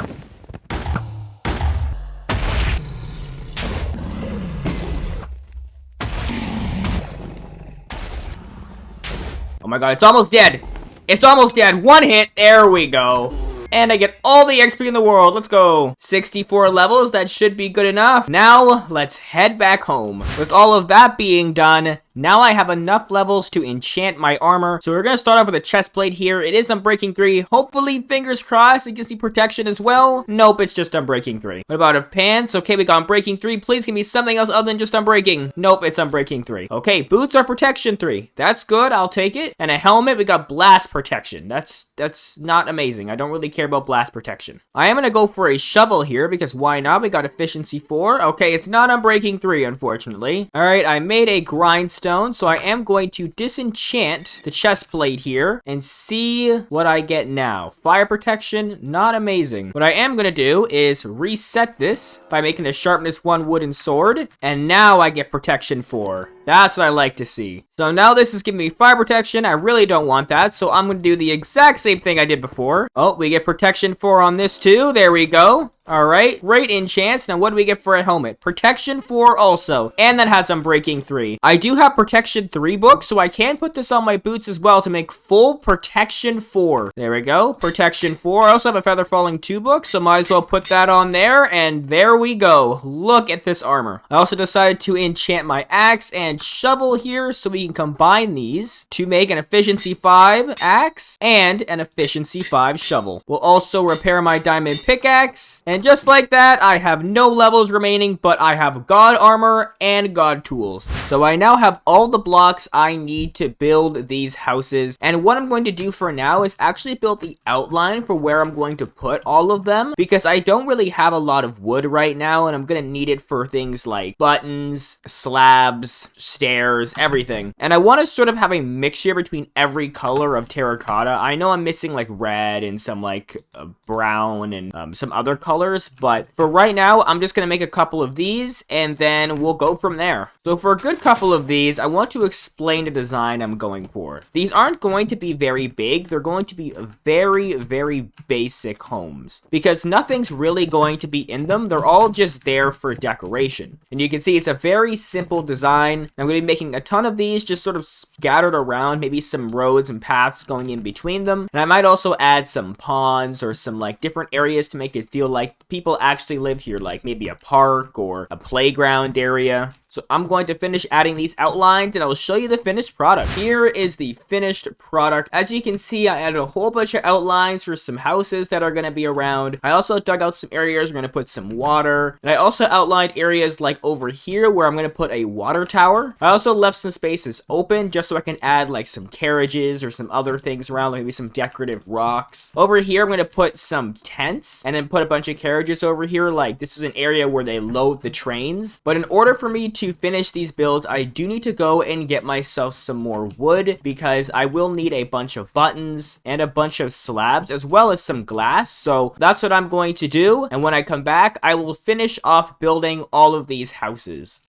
Speaker 1: Oh my god, it's almost dead. It's almost dead. One hit. There we go. And I get all the XP in the world. Let's go. 64 levels. That should be good enough. Now, let's head back home. With all of that being done, now I have enough levels to enchant my armor. So we're going to start off with a chest plate here. It is Unbreaking 3. Hopefully, fingers crossed, it gives me protection as well. Nope, it's just Unbreaking 3. What about a pants? Okay, we got Unbreaking 3. Please give me something else other than just Unbreaking. Nope, it's Unbreaking 3. Okay, boots are protection 3. That's good. I'll take it. And a helmet, we got blast protection. That's not amazing. I don't really care about blast protection. I am going to go for a shovel here because why not? We got efficiency 4. Okay, it's not Unbreaking 3, unfortunately. All right, I made a grindstone, so I am going to disenchant the chest plate here and see what I get now. Fire protection, not amazing. What I am going to do is reset this by making a sharpness 1 wooden sword, and now I get protection 4. That's what I like to see. So now this is giving me fire protection. I really don't want that, so I'm going to do the exact same thing I did before. Oh, we get protection 4 on this too. There we go. All right, great enchants. Now, what do we get for a helmet? Protection 4 also, and that has Unbreaking 3. I do have Protection 3 books, so I can put this on my boots as well to make full Protection 4. There we go, Protection 4. I also have a Feather Falling 2 book, so might as well put that on there, and there we go. Look at this armor. I also decided to enchant my axe and shovel here, so we can combine these to make an Efficiency 5 axe and an Efficiency 5 shovel. We'll also repair my diamond pickaxe. And just like that, I have no levels remaining, but I have God armor and God tools. So I now have all the blocks I need to build these houses. And what I'm going to do for now is actually build the outline for where I'm going to put all of them, because I don't really have a lot of wood right now, and I'm going to need it for things like buttons, slabs, stairs, everything. And I want to sort of have a mixture between every color of terracotta. I know I'm missing like red and some like brown and some other colors, but for right now, I'm just going to make a couple of these, and then we'll go from there. So for a good couple of these, I want to explain the design I'm going for. These aren't going to be very big. They're going to be very, very basic homes, because nothing's really going to be in them. They're all just there for decoration. And you can see it's a very simple design. I'm going to be making a ton of these just sort of scattered around, maybe some roads and paths going in between them. And I might also add some ponds or some like different areas to make it feel like people actually live here, like maybe a park or a playground area. So I'm going to finish adding these outlines, and I will show you the finished product. Here is the finished product. As you can see, I added a whole bunch of outlines for some houses that are going to be around. I also dug out some areas we're going to put some water. And I also outlined areas like over here where I'm going to put a water tower. I also left some spaces open just so I can add like some carriages or some other things around, like maybe some decorative rocks. Over here, I'm going to put some tents and then put a bunch of carriages over here. Like this is an area where they load the trains. But in order for me to finish these builds, I do need to go and get myself some more wood, because I will need a bunch of buttons and a bunch of slabs as well as some glass. So that's what I'm going to do, and when I come back, I will finish off building all of these houses.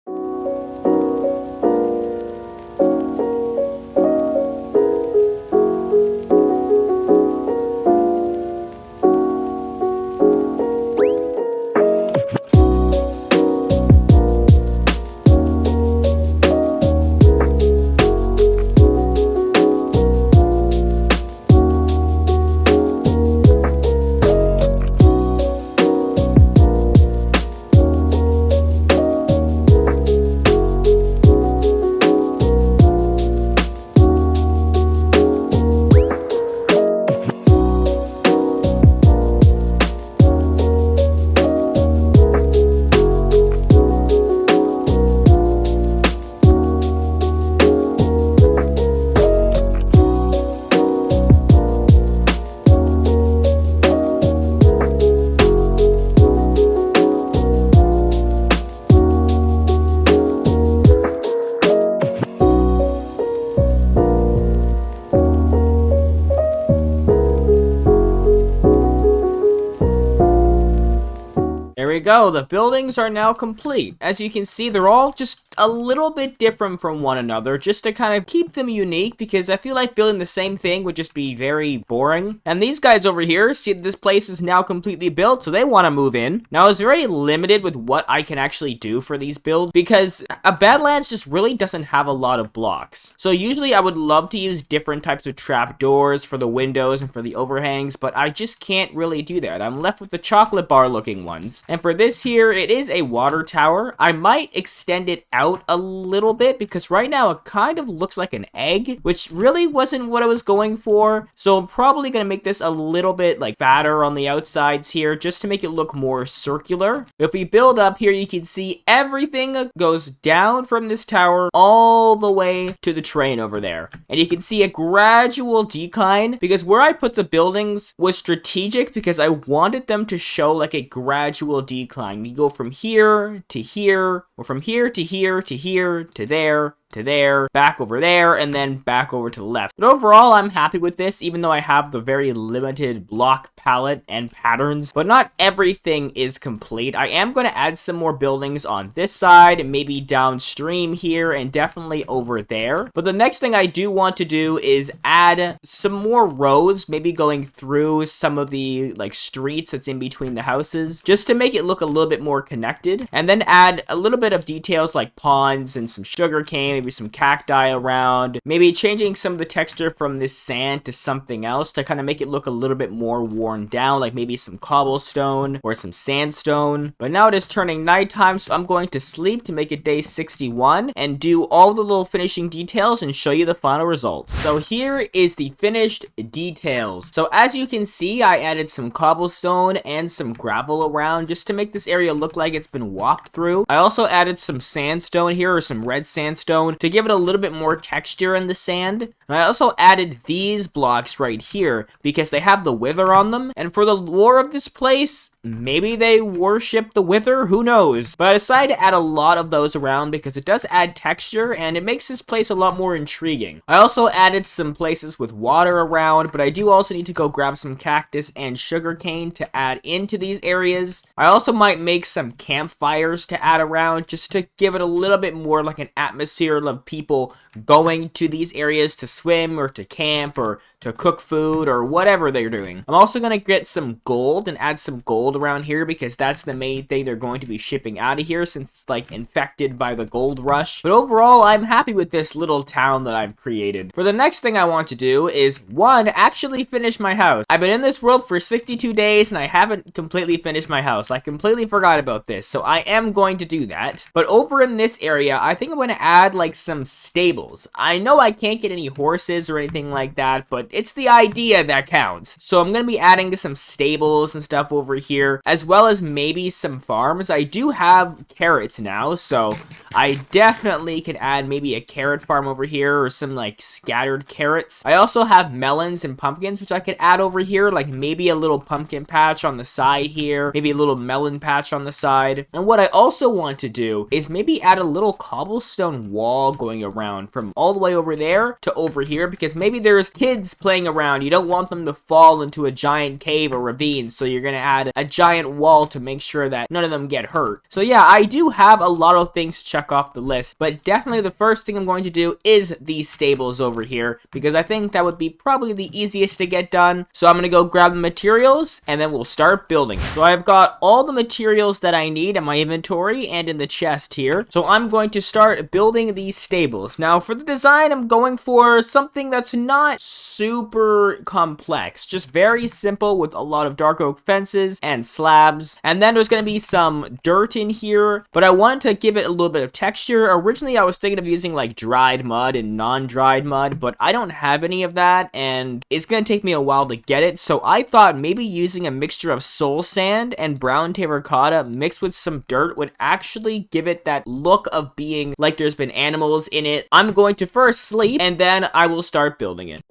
Speaker 1: There we go. The buildings are now complete. As you can see, they're all just a little bit different from one another, just to kind of keep them unique, because I feel like building the same thing would just be very boring. And these guys over here see that this place is now completely built, so they want to move in. Now, I was very limited with what I can actually do for these builds, because a Badlands just really doesn't have a lot of blocks. So usually I would love to use different types of trapdoors for the windows and for the overhangs, but I just can't really do that. I'm left with the chocolate bar looking ones. And for this here, it is a water tower. I might extend it out a little bit, because right now it kind of looks like an egg, which really wasn't what I was going for. So I'm probably going to make this a little bit like fatter on the outsides here, just to make it look more circular. If we build up here, you can see everything goes down from this tower all the way to the train over there. And you can see a gradual decline, because where I put the buildings was strategic, because I wanted them to show like a gradual decline. You go from here to here, or from here to here to here to there, back over there, and then back over to the left. But overall, I'm happy with this, even though I have the very limited block palette and patterns, but not everything is complete. I am going to add some more buildings on this side, maybe downstream here, and definitely over there. But the next thing I do want to do is add some more roads, maybe going through some of the like streets that's in between the houses, just to make it look a little bit more connected, and then add a little bit of details like ponds and some sugar cane, maybe some cacti around, maybe changing some of the texture from this sand to something else to kind of make it look a little bit more worn down, like maybe some cobblestone or some sandstone. But now it is turning nighttime, so I'm going to sleep to make it day 61 and do all the little finishing details and show you the final results. So here is the finished details. So as you can see, I added some cobblestone and some gravel around just to make this area look like it's been walked through. I also added some sandstone here, or some red sandstone, to give it a little bit more texture in the sand. And I also added these blocks right here because they have the wither on them. And for the lore of this place, maybe they worship the wither, who knows? But I decided to add a lot of those around because it does add texture and it makes this place a lot more intriguing. I also added some places with water around, but I do also need to go grab some cactus and sugarcane to add into these areas. I also might make some campfires to add around just to give it a little bit more like an atmosphere of people going to these areas to swim or to camp or to cook food or whatever they're doing. I'm also going to get some gold and add some gold around here because that's the main thing they're going to be shipping out of here since it's like infected by the gold rush. But overall, I'm happy with this little town that I've created. For the next thing I want to do is, one, actually finish my house. I've been in this world for 62 days and I haven't completely finished my house. I completely forgot about this, so I am going to do that. But over in this area, I think I'm going to add like some stables. I know I can't get any horses or anything like that, but it's the idea that counts. So I'm going to be adding some stables and stuff over here, as well as maybe some farms. I do have carrots now, so I definitely could add maybe a carrot farm over here or some like scattered carrots. I also have melons and pumpkins, which I could add over here, like maybe a little pumpkin patch on the side here, maybe a little melon patch on the side. And what I also want to do is maybe add a little cobblestone wall going around from all the way over there to over here, because maybe there's kids playing around. You don't want them to fall into a giant cave or ravine, so you're gonna add a giant wall to make sure that none of them get hurt. So yeah, I do have a lot of things to check off the list, but definitely the first thing I'm going to do is these stables over here, because I think that would be probably the easiest to get done. So I'm gonna go grab the materials and then we'll start building. So I've got all the materials that I need in my inventory and in the chest here. So I'm going to start building these stables. Now for the design, I'm going for something that's not super complex, just very simple with a lot of dark oak fences and slabs. And then there's going to be some dirt in here, but I wanted to give it a little bit of texture. Originally I was thinking of using like dried mud and non-dried mud, but I don't have any of that and it's going to take me a while to get it. So I thought maybe using a mixture of soul sand and brown terracotta mixed with some dirt would actually give it that look of being like there's been animals in it. I'm going to first sleep and then I will start building it.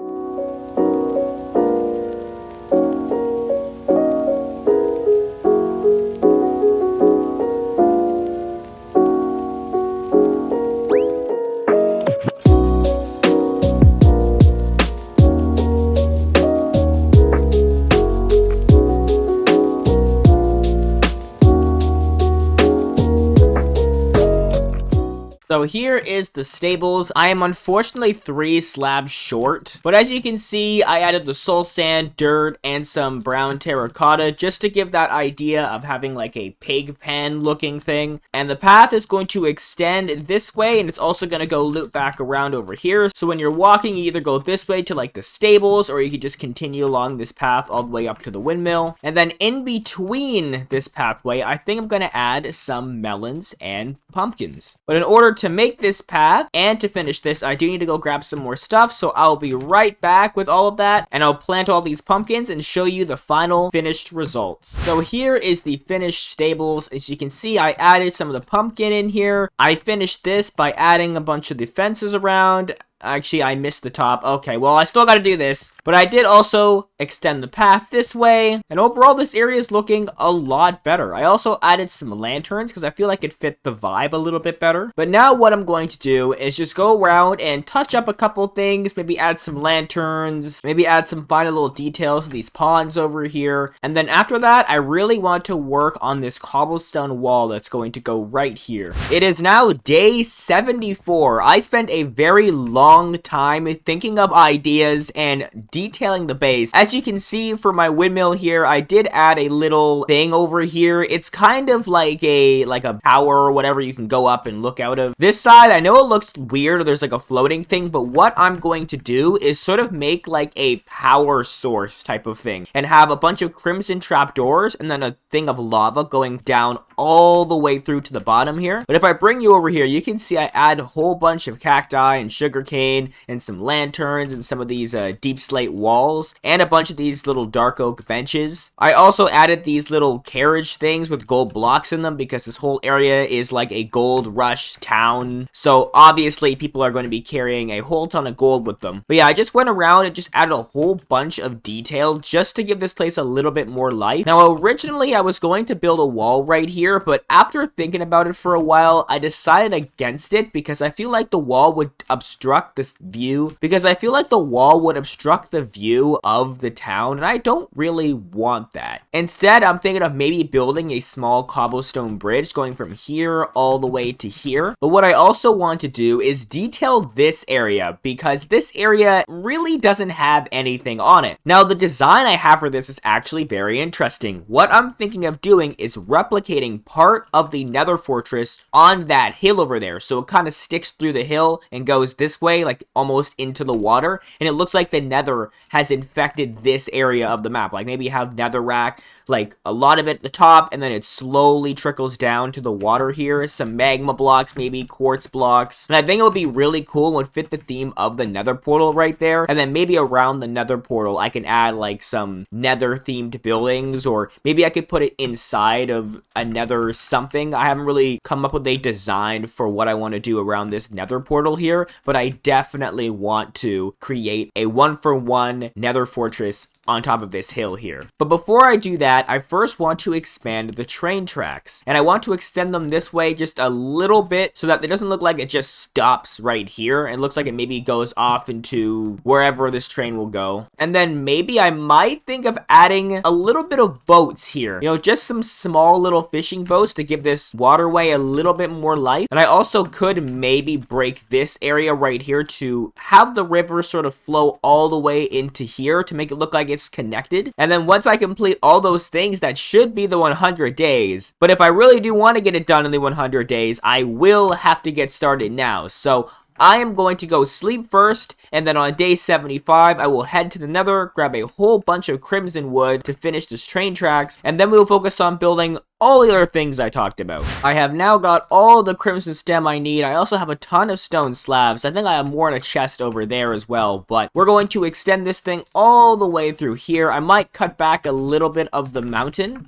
Speaker 1: So here is the stables. I am unfortunately 3 slabs short, but as you can see, I added the soul sand, dirt, and some brown terracotta just to give that idea of having like a pig pen looking thing. And the path is going to extend this way, and it's also going to go loop back around over here. So when you're walking, you either go this way to like the stables, or you can just continue along this path all the way up to the windmill. And then in between this pathway, I think I'm going to add some melons and pumpkins. But in order to make this path and to finish this, I do need to go grab some more stuff, so I'll be right back with all of that, and I'll plant all these pumpkins and show you the final finished results. So here is the finished stables. As you can see, I added some of the pumpkin in here. I finished this by adding a bunch of the fences around. Actually, I missed the top. Okay, well, I still gotta do this. But I did also extend the path this way. And overall, this area is looking a lot better. I also added some lanterns because I feel like it fit the vibe a little bit better. But now what I'm going to do is just go around and touch up a couple things. Maybe add some lanterns. Maybe add some final little details to these ponds over here. And then after that, I really want to work on this cobblestone wall that's going to go right here. It is now day 74. I spent a very long time thinking of ideas and detailing the base. As you can see for my windmill here, I did add a little thing over here. It's kind of like a tower or whatever you can go up and look out of. This side, I know it looks weird, there's like a floating thing, but what I'm going to do is sort of make like a power source type of thing and have a bunch of crimson trapdoors and then a thing of lava going down all the way through to the bottom here. But if I bring you over here, you can see I add a whole bunch of cacti and sugarcane and some lanterns and some of these deep slate walls and a bunch of these little dark oak benches. I also added these little carriage things with gold blocks in them because this whole area is like a gold rush town. So obviously people are going to be carrying a whole ton of gold with them. But yeah, I just went around and just added a whole bunch of detail just to give this place a little bit more life. Now originally I was going to build a wall right here, but after thinking about it for a while, I decided against it because I feel like the wall would obstruct this view, because I feel like the wall would obstruct the view of the town, and I don't really want that. Instead, I'm thinking of maybe building a small cobblestone bridge going from here all the way to here. But what I also want to do is detail this area, because this area really doesn't have anything on it. Now, the design I have for this is actually very interesting. What I'm thinking of doing is replicating part of the Nether fortress on that hill over there, so it kind of sticks through the hill and goes this way, like almost into the water, and it looks like the Nether has infected this area of the map. Like maybe you have netherrack, like a lot of it at the top, and then it slowly trickles down to the water here. Some magma blocks, maybe quartz blocks, and I think it would be really cool and would fit the theme of the Nether portal right there. And then maybe around the Nether portal I can add like some Nether themed buildings, or maybe I could put it inside of a Nether something. I haven't really come up with a design for what I want to do around this Nether portal here, but I definitely want to create a 1-for-1 Nether fortress on top of this hill here. But before I do that, I first want to expand the train tracks, and I want to extend them this way just a little bit so that it doesn't look like it just stops right here. It looks like it maybe goes off into wherever this train will go. And then maybe I might think of adding a little bit of boats here, you know, just some small little fishing boats to give this waterway a little bit more life. And I also could maybe break this area right here to have the river sort of flow all the way into here to make it look like it's connected. And then once I complete all those things, that should be the 100 days. But if I really do want to get it done in the 100 days, I will have to get started now. So I am going to go sleep first, and then on day 75, I will head to the Nether, grab a whole bunch of crimson wood to finish this train tracks, and then we will focus on building all the other things I talked about. I have now got all the crimson stem I need. I also have a ton of stone slabs. I think I have more in a chest over there as well, but we're going to extend this thing all the way through here. I might cut back a little bit of the mountain.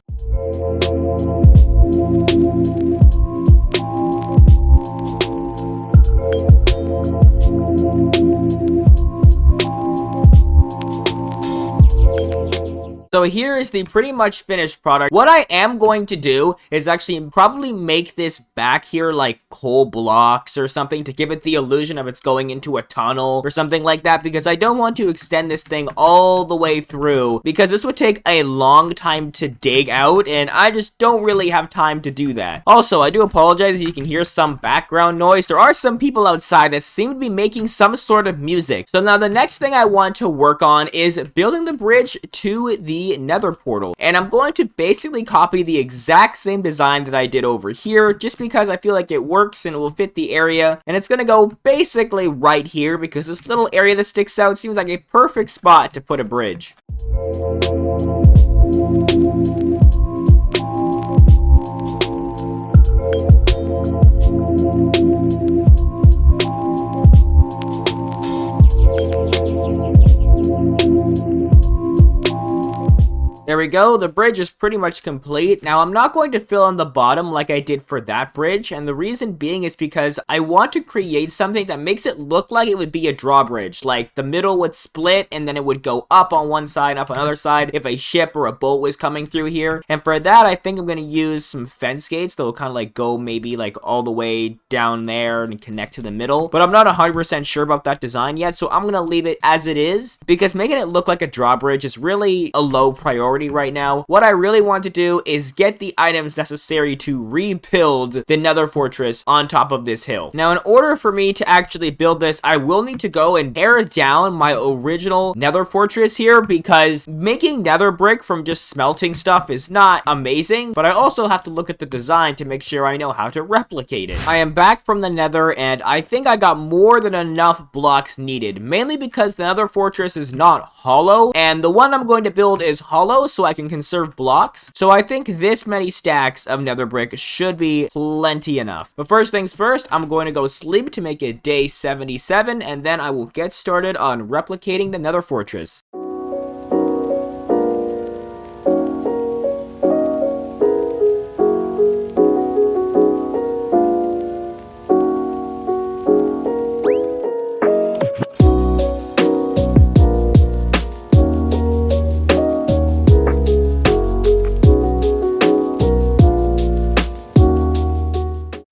Speaker 1: So here is the pretty much finished product. What I am going to do is actually probably make this back here like coal blocks or something to give it the illusion of it's going into a tunnel or something like that, because I don't want to extend this thing all the way through, because this would take a long time to dig out and I just don't really have time to do that. Also, I do apologize if you can hear some background noise. There are some people outside that seem to be making some sort of music. So now the next thing I want to work on is building the bridge to the Nether portal, and I'm going to basically copy the exact same design that I did over here, just because I feel like it works and it will fit the area, and it's gonna go basically right here because this little area that sticks out seems like a perfect spot to put a bridge. There we go, the bridge is pretty much complete. Now, I'm not going to fill in the bottom like I did for that bridge, and the reason being is because I want to create something that makes it look like it would be a drawbridge. Like, the middle would split, and then it would go up on one side, up on the other side, if a ship or a boat was coming through here. And for that, I think I'm going to use some fence gates that will kind of like go maybe like all the way down there and connect to the middle. But I'm not 100% sure about that design yet, so I'm going to leave it as it is, because making it look like a drawbridge is really a low priority right now. What I really want to do is get the items necessary to rebuild the Nether fortress on top of this hill. Now, in order for me to actually build this, I will need to go and tear down my original Nether fortress here, because making Nether brick from just smelting stuff is not amazing, but I also have to look at the design to make sure I know how to replicate it. I am back from the Nether, and I think I got more than enough blocks needed, mainly because the Nether fortress is not hollow, and the one I'm going to build is hollow, so I can conserve blocks. So I think this many stacks of Nether brick should be plenty enough. But first things first, I'm going to go sleep to make it day 77, and then I will get started on replicating the Nether fortress.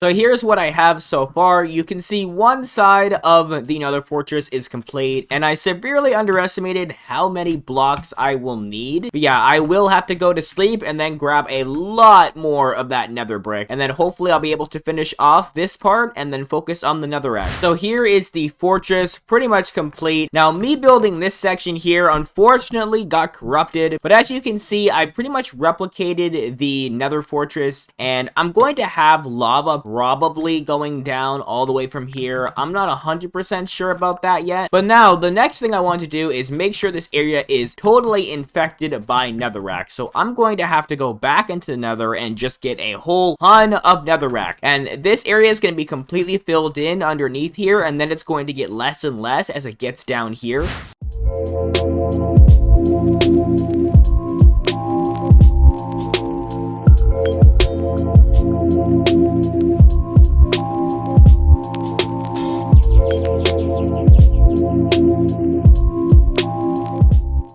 Speaker 1: So here's what I have so far. You can see one side of the Nether fortress is complete, and I severely underestimated how many blocks I will need. But yeah, I will have to go to sleep and then grab a lot more of that Nether brick, and then hopefully I'll be able to finish off this part and then focus on the Netherrack. So here is the fortress, pretty much complete. Now, me building this section here unfortunately got corrupted, but as you can see, I pretty much replicated the Nether fortress, and I'm going to have lava probably going down all the way from here. I'm not 100% sure about that yet. But now, the next thing I want to do is make sure this area is totally infected by netherrack. So I'm going to have to go back into the nether and just get a whole ton of netherrack. And this area is going to be completely filled in underneath here, and then it's going to get less and less as it gets down here.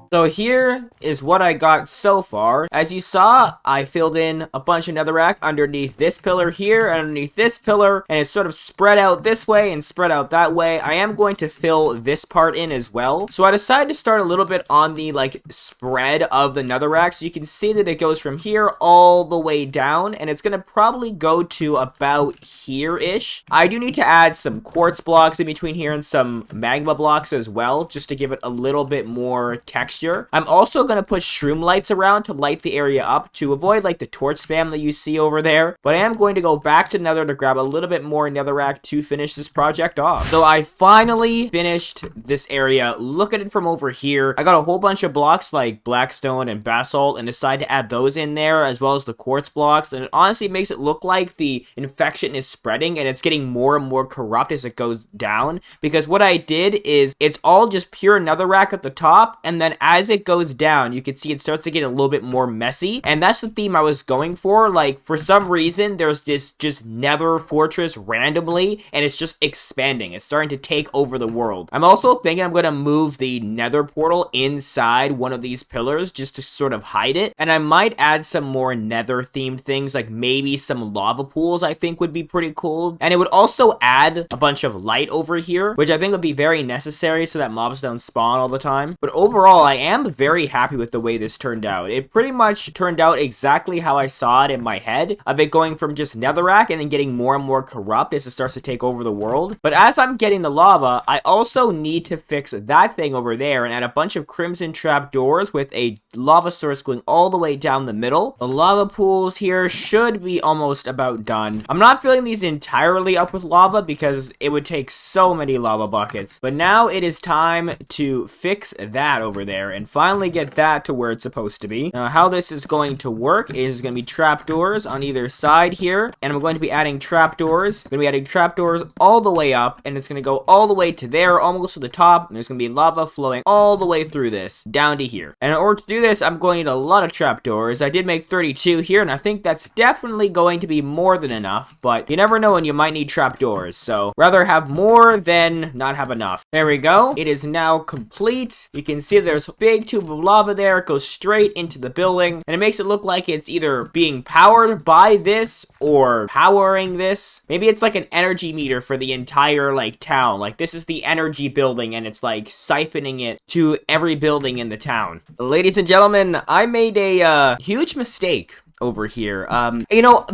Speaker 1: So here is what I got so far. As you saw, I filled in a bunch of netherrack underneath this pillar here, underneath this pillar, and it's sort of spread out this way and spread out that way. I am going to fill this part in as well. So I decided to start a little bit on the spread of the netherrack. So you can see that it goes from here all the way down, and it's gonna probably go to about here-ish. I do need to add some quartz blocks in between here and some magma blocks as well, just to give it a little bit more texture. I'm also going to put shroom lights around to light the area up to avoid the torch spam that you see over there. But I am going to go back to nether to grab a little bit more netherrack to finish this project off. So I finally finished this area. Look at it from over here. I got a whole bunch of blocks like blackstone and basalt and decided to add those in there as well as the quartz blocks. And it honestly makes it look like the infection is spreading and it's getting more and more corrupt as it goes down. Because what I did is it's all just pure netherrack at the top, and then as as it goes down, you can see it starts to get a little bit more messy. And that's the theme I was going for. Like, for some reason, there's this just Nether fortress randomly, and it's just expanding. It's starting to take over the world. I'm also thinking I'm going to move the Nether portal inside one of these pillars just to sort of hide it. And I might add some more Nether themed things, like maybe some lava pools I think would be pretty cool. And it would also add a bunch of light over here, which I think would be very necessary so that mobs don't spawn all the time. But overall, I am very happy with the way this turned out. It pretty much turned out exactly how I saw it in my head, of it going from just netherrack and then getting more and more corrupt as it starts to take over the world. But as I'm getting the lava, I also need to fix that thing over there and add a bunch of crimson trap doors with a lava source going all the way down the middle. The lava pools here should be almost about done. I'm not filling these entirely up with lava because it would take so many lava buckets. But now it is time to fix that over there and finally get that to where it's supposed to be. Now, how this is going to work is going to be trapdoors on either side here, and I'm going to be adding trapdoors. I'm going to be adding trapdoors all the way up, and it's going to go all the way to there, almost to the top, and there's going to be lava flowing all the way through this, down to here. And in order to do this, I'm going to need a lot of trapdoors. I did make 32 here, and I think that's definitely going to be more than enough, but you never know when you might need trapdoors, so rather have more than not have enough. There we go. It is now complete. You can see there's a big tube of lava there. It goes straight into the building, and it makes it look like it's either being powered by this or powering this. Maybe it's like an energy meter for the entire, like, town. Like, this is the energy building, and it's, like, siphoning it to every building in the town. Ladies and gentlemen, I made a huge mistake over here.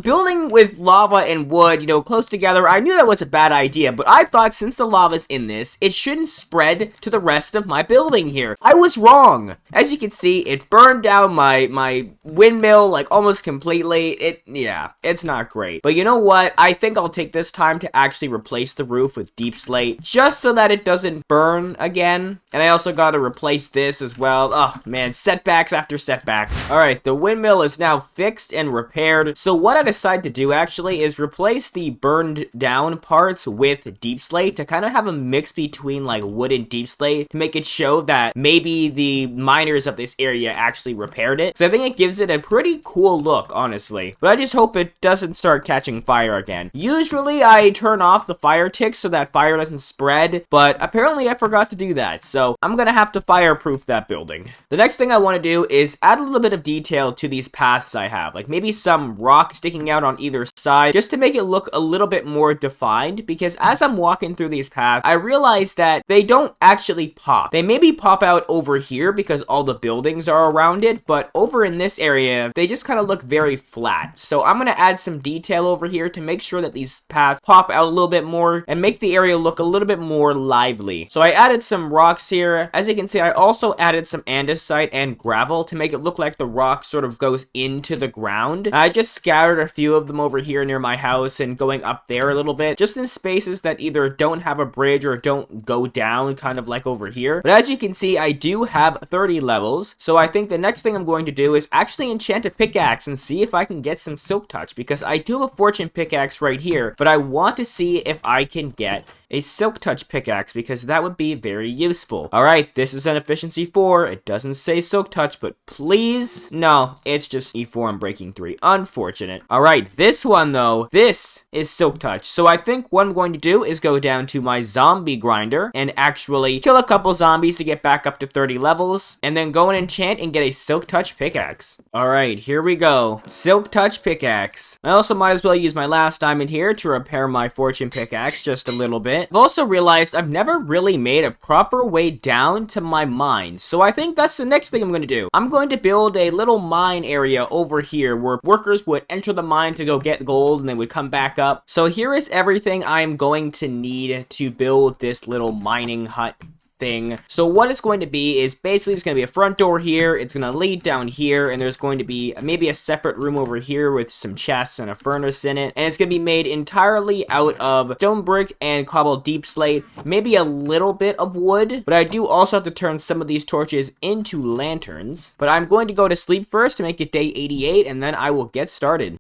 Speaker 1: Building with lava and wood, close together, I knew that was a bad idea, but I thought since the lava's in this, it shouldn't spread to the rest of my building here. I was wrong. As you can see, it burned down my windmill, like, almost completely. It's not great. But you know what? I think I'll take this time to actually replace the roof with deep slate, just so that it doesn't burn again. And I also gotta replace this as well. Oh, man, setbacks after setbacks. Alright, the windmill is now fixed and repaired. So what I decided to do actually is replace the burned down parts with deep slate to kind of have a mix between like wood and deep slate to make it show that maybe the miners of this area actually repaired it. So I think it gives it a pretty cool look, honestly. But I just hope it doesn't start catching fire again. Usually I turn off the fire ticks so that fire doesn't spread, but apparently I forgot to do that. So I'm gonna have to fireproof that building. The next thing I want to do is add a little bit of detail to these paths I have. Like maybe some rock sticking out on either side just to make it look a little bit more defined, because as I'm walking through these paths, I realize that they don't actually pop. They maybe pop out over here because all the buildings are around it, but over in this area, they just kind of look very flat. So I'm going to add some detail over here to make sure that these paths pop out a little bit more and make the area look a little bit more lively. So I added some rocks here. As you can see, I also added some andesite and gravel to make it look like the rock sort of goes into the ground. I just scattered a few of them over here near my house and going up there a little bit, just in spaces that either don't have a bridge or don't go down, kind of like over here. But as you can see, I do have 30 levels, so I think the next thing I'm going to do is actually enchant a pickaxe and see if I can get some silk touch, because I do have a fortune pickaxe right here, but I want to see if I can get a silk touch pickaxe, because that would be very useful. Alright, this is an efficiency 4. It doesn't say silk touch, but please, no, it's just E4 and breaking 3. Unfortunate. Alright, this one though, this is silk touch. So I think what I'm going to do is go down to my zombie grinder and actually kill a couple zombies to get back up to 30 levels, and then go and enchant and get a silk touch pickaxe. Alright, here we go. Silk touch pickaxe. I also might as well use my last diamond here to repair my fortune pickaxe just a little bit. I've also realized I've never really made a proper way down to my mine, so I think that's the next thing I'm going to do. I'm going to build a little mine area over here where workers would enter the mine to go get gold and they would come back up. So here is everything I'm going to need to build this little mining hut thing. So what it's going to be is basically it's going to be a front door here, it's going to lead down here, and there's going to be maybe a separate room over here with some chests and a furnace in it, and it's going to be made entirely out of stone brick and cobbled deep slate, maybe a little bit of wood, but I do also have to turn some of these torches into lanterns. But I'm going to go to sleep first to make it day 88, and then I will get started.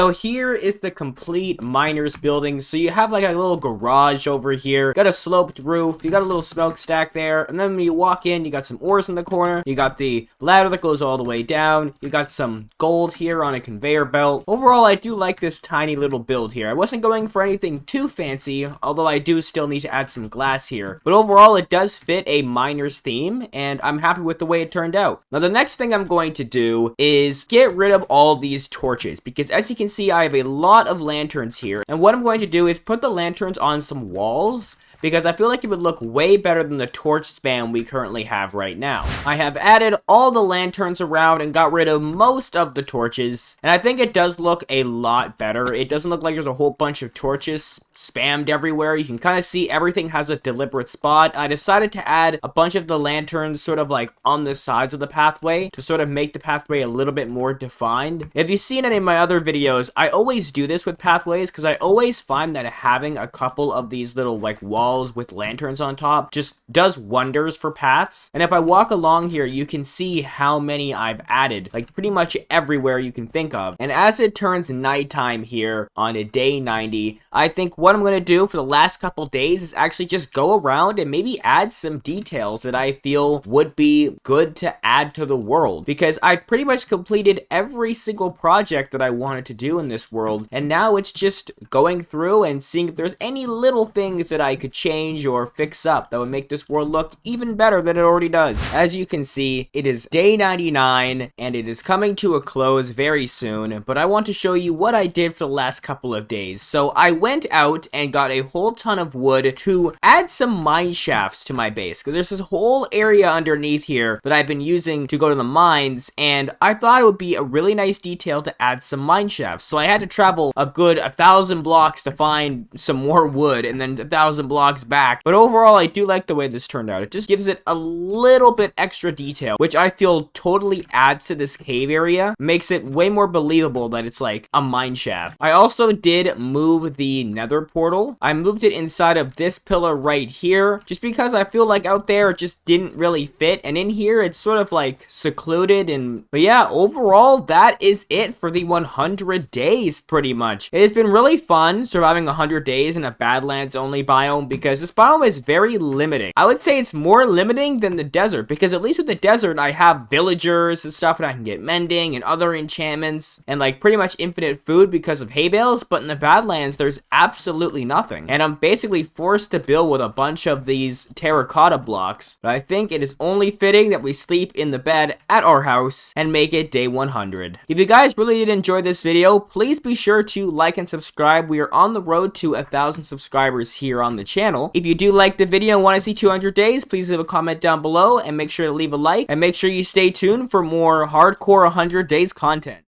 Speaker 1: So here is the complete miner's building. So you have like a little garage over here, got a sloped roof, you got a little smokestack there, and then when you walk in, you got some ores in the corner, you got the ladder that goes all the way down, you got some gold here on a conveyor belt. Overall, I do like this tiny little build here. I wasn't going for anything too fancy, although I do still need to add some glass here. But overall, it does fit a miner's theme, and I'm happy with the way it turned out. Now, the next thing I'm going to do is get rid of all these torches, because as you can see, I have a lot of lanterns here, and what I'm going to do is put the lanterns on some walls, because I feel like it would look way better than the torch spam we currently have right now. I have added all the lanterns around and got rid of most of the torches, and I think it does look a lot better. It doesn't look like there's a whole bunch of torches spammed everywhere. You can kind of see everything has a deliberate spot. I decided to add a bunch of the lanterns sort of like on the sides of the pathway to sort of make the pathway a little bit more defined. If you've seen any of my other videos, I always do this with pathways because I always find that having a couple of these little like walls with lanterns on top just does wonders for paths. And if I walk along here, you can see how many I've added, like pretty much everywhere you can think of. And as it turns nighttime here on a day 90, I think what I'm going to do for the last couple days is actually just go around and maybe add some details that I feel would be good to add to the world, because I pretty much completed every single project that I wanted to do in this world, and now it's just going through and seeing if there's any little things that I could change or fix up that would make this world look even better than it already does. As you can see, it is day 99 and it is coming to a close very soon, but I want to show you what I did for the last couple of days. So I went out and got a whole ton of wood to add some mine shafts to my base, because there's this whole area underneath here that I've been using to go to the mines, and I thought it would be a really nice detail to add some mine shafts. So I had to travel a good 1,000 blocks to find some more wood, and then 1,000 blocks back. But overall, I do like the way this turned out. It just gives it a little bit extra detail, which I feel totally adds to this cave area, makes it way more believable that it's like a mine shaft. I also did move the Nether portal. I moved it inside of this pillar right here, just because I feel like out there it just didn't really fit, and in here it's sort of like secluded. And but yeah, overall that is it for the 100 days pretty much. It has been really fun surviving 100 days in a Badlands only biome, because this biome is very limiting. I would say it's more limiting than the desert, because at least with the desert I have villagers and stuff that I can get mending and other enchantments and like pretty much infinite food because of hay bales, but in the Badlands there's absolutely nothing, and I'm basically forced to build with a bunch of these terracotta blocks. But I think it is only fitting that we sleep in the bed at our house and make it day 100. If you guys really did enjoy this video, please be sure to like and subscribe. We are on the road to 1,000 subscribers here on the channel. If you do like the video and want to see 200 days, please leave a comment down below and make sure to leave a like, and make sure you stay tuned for more hardcore 100 days content.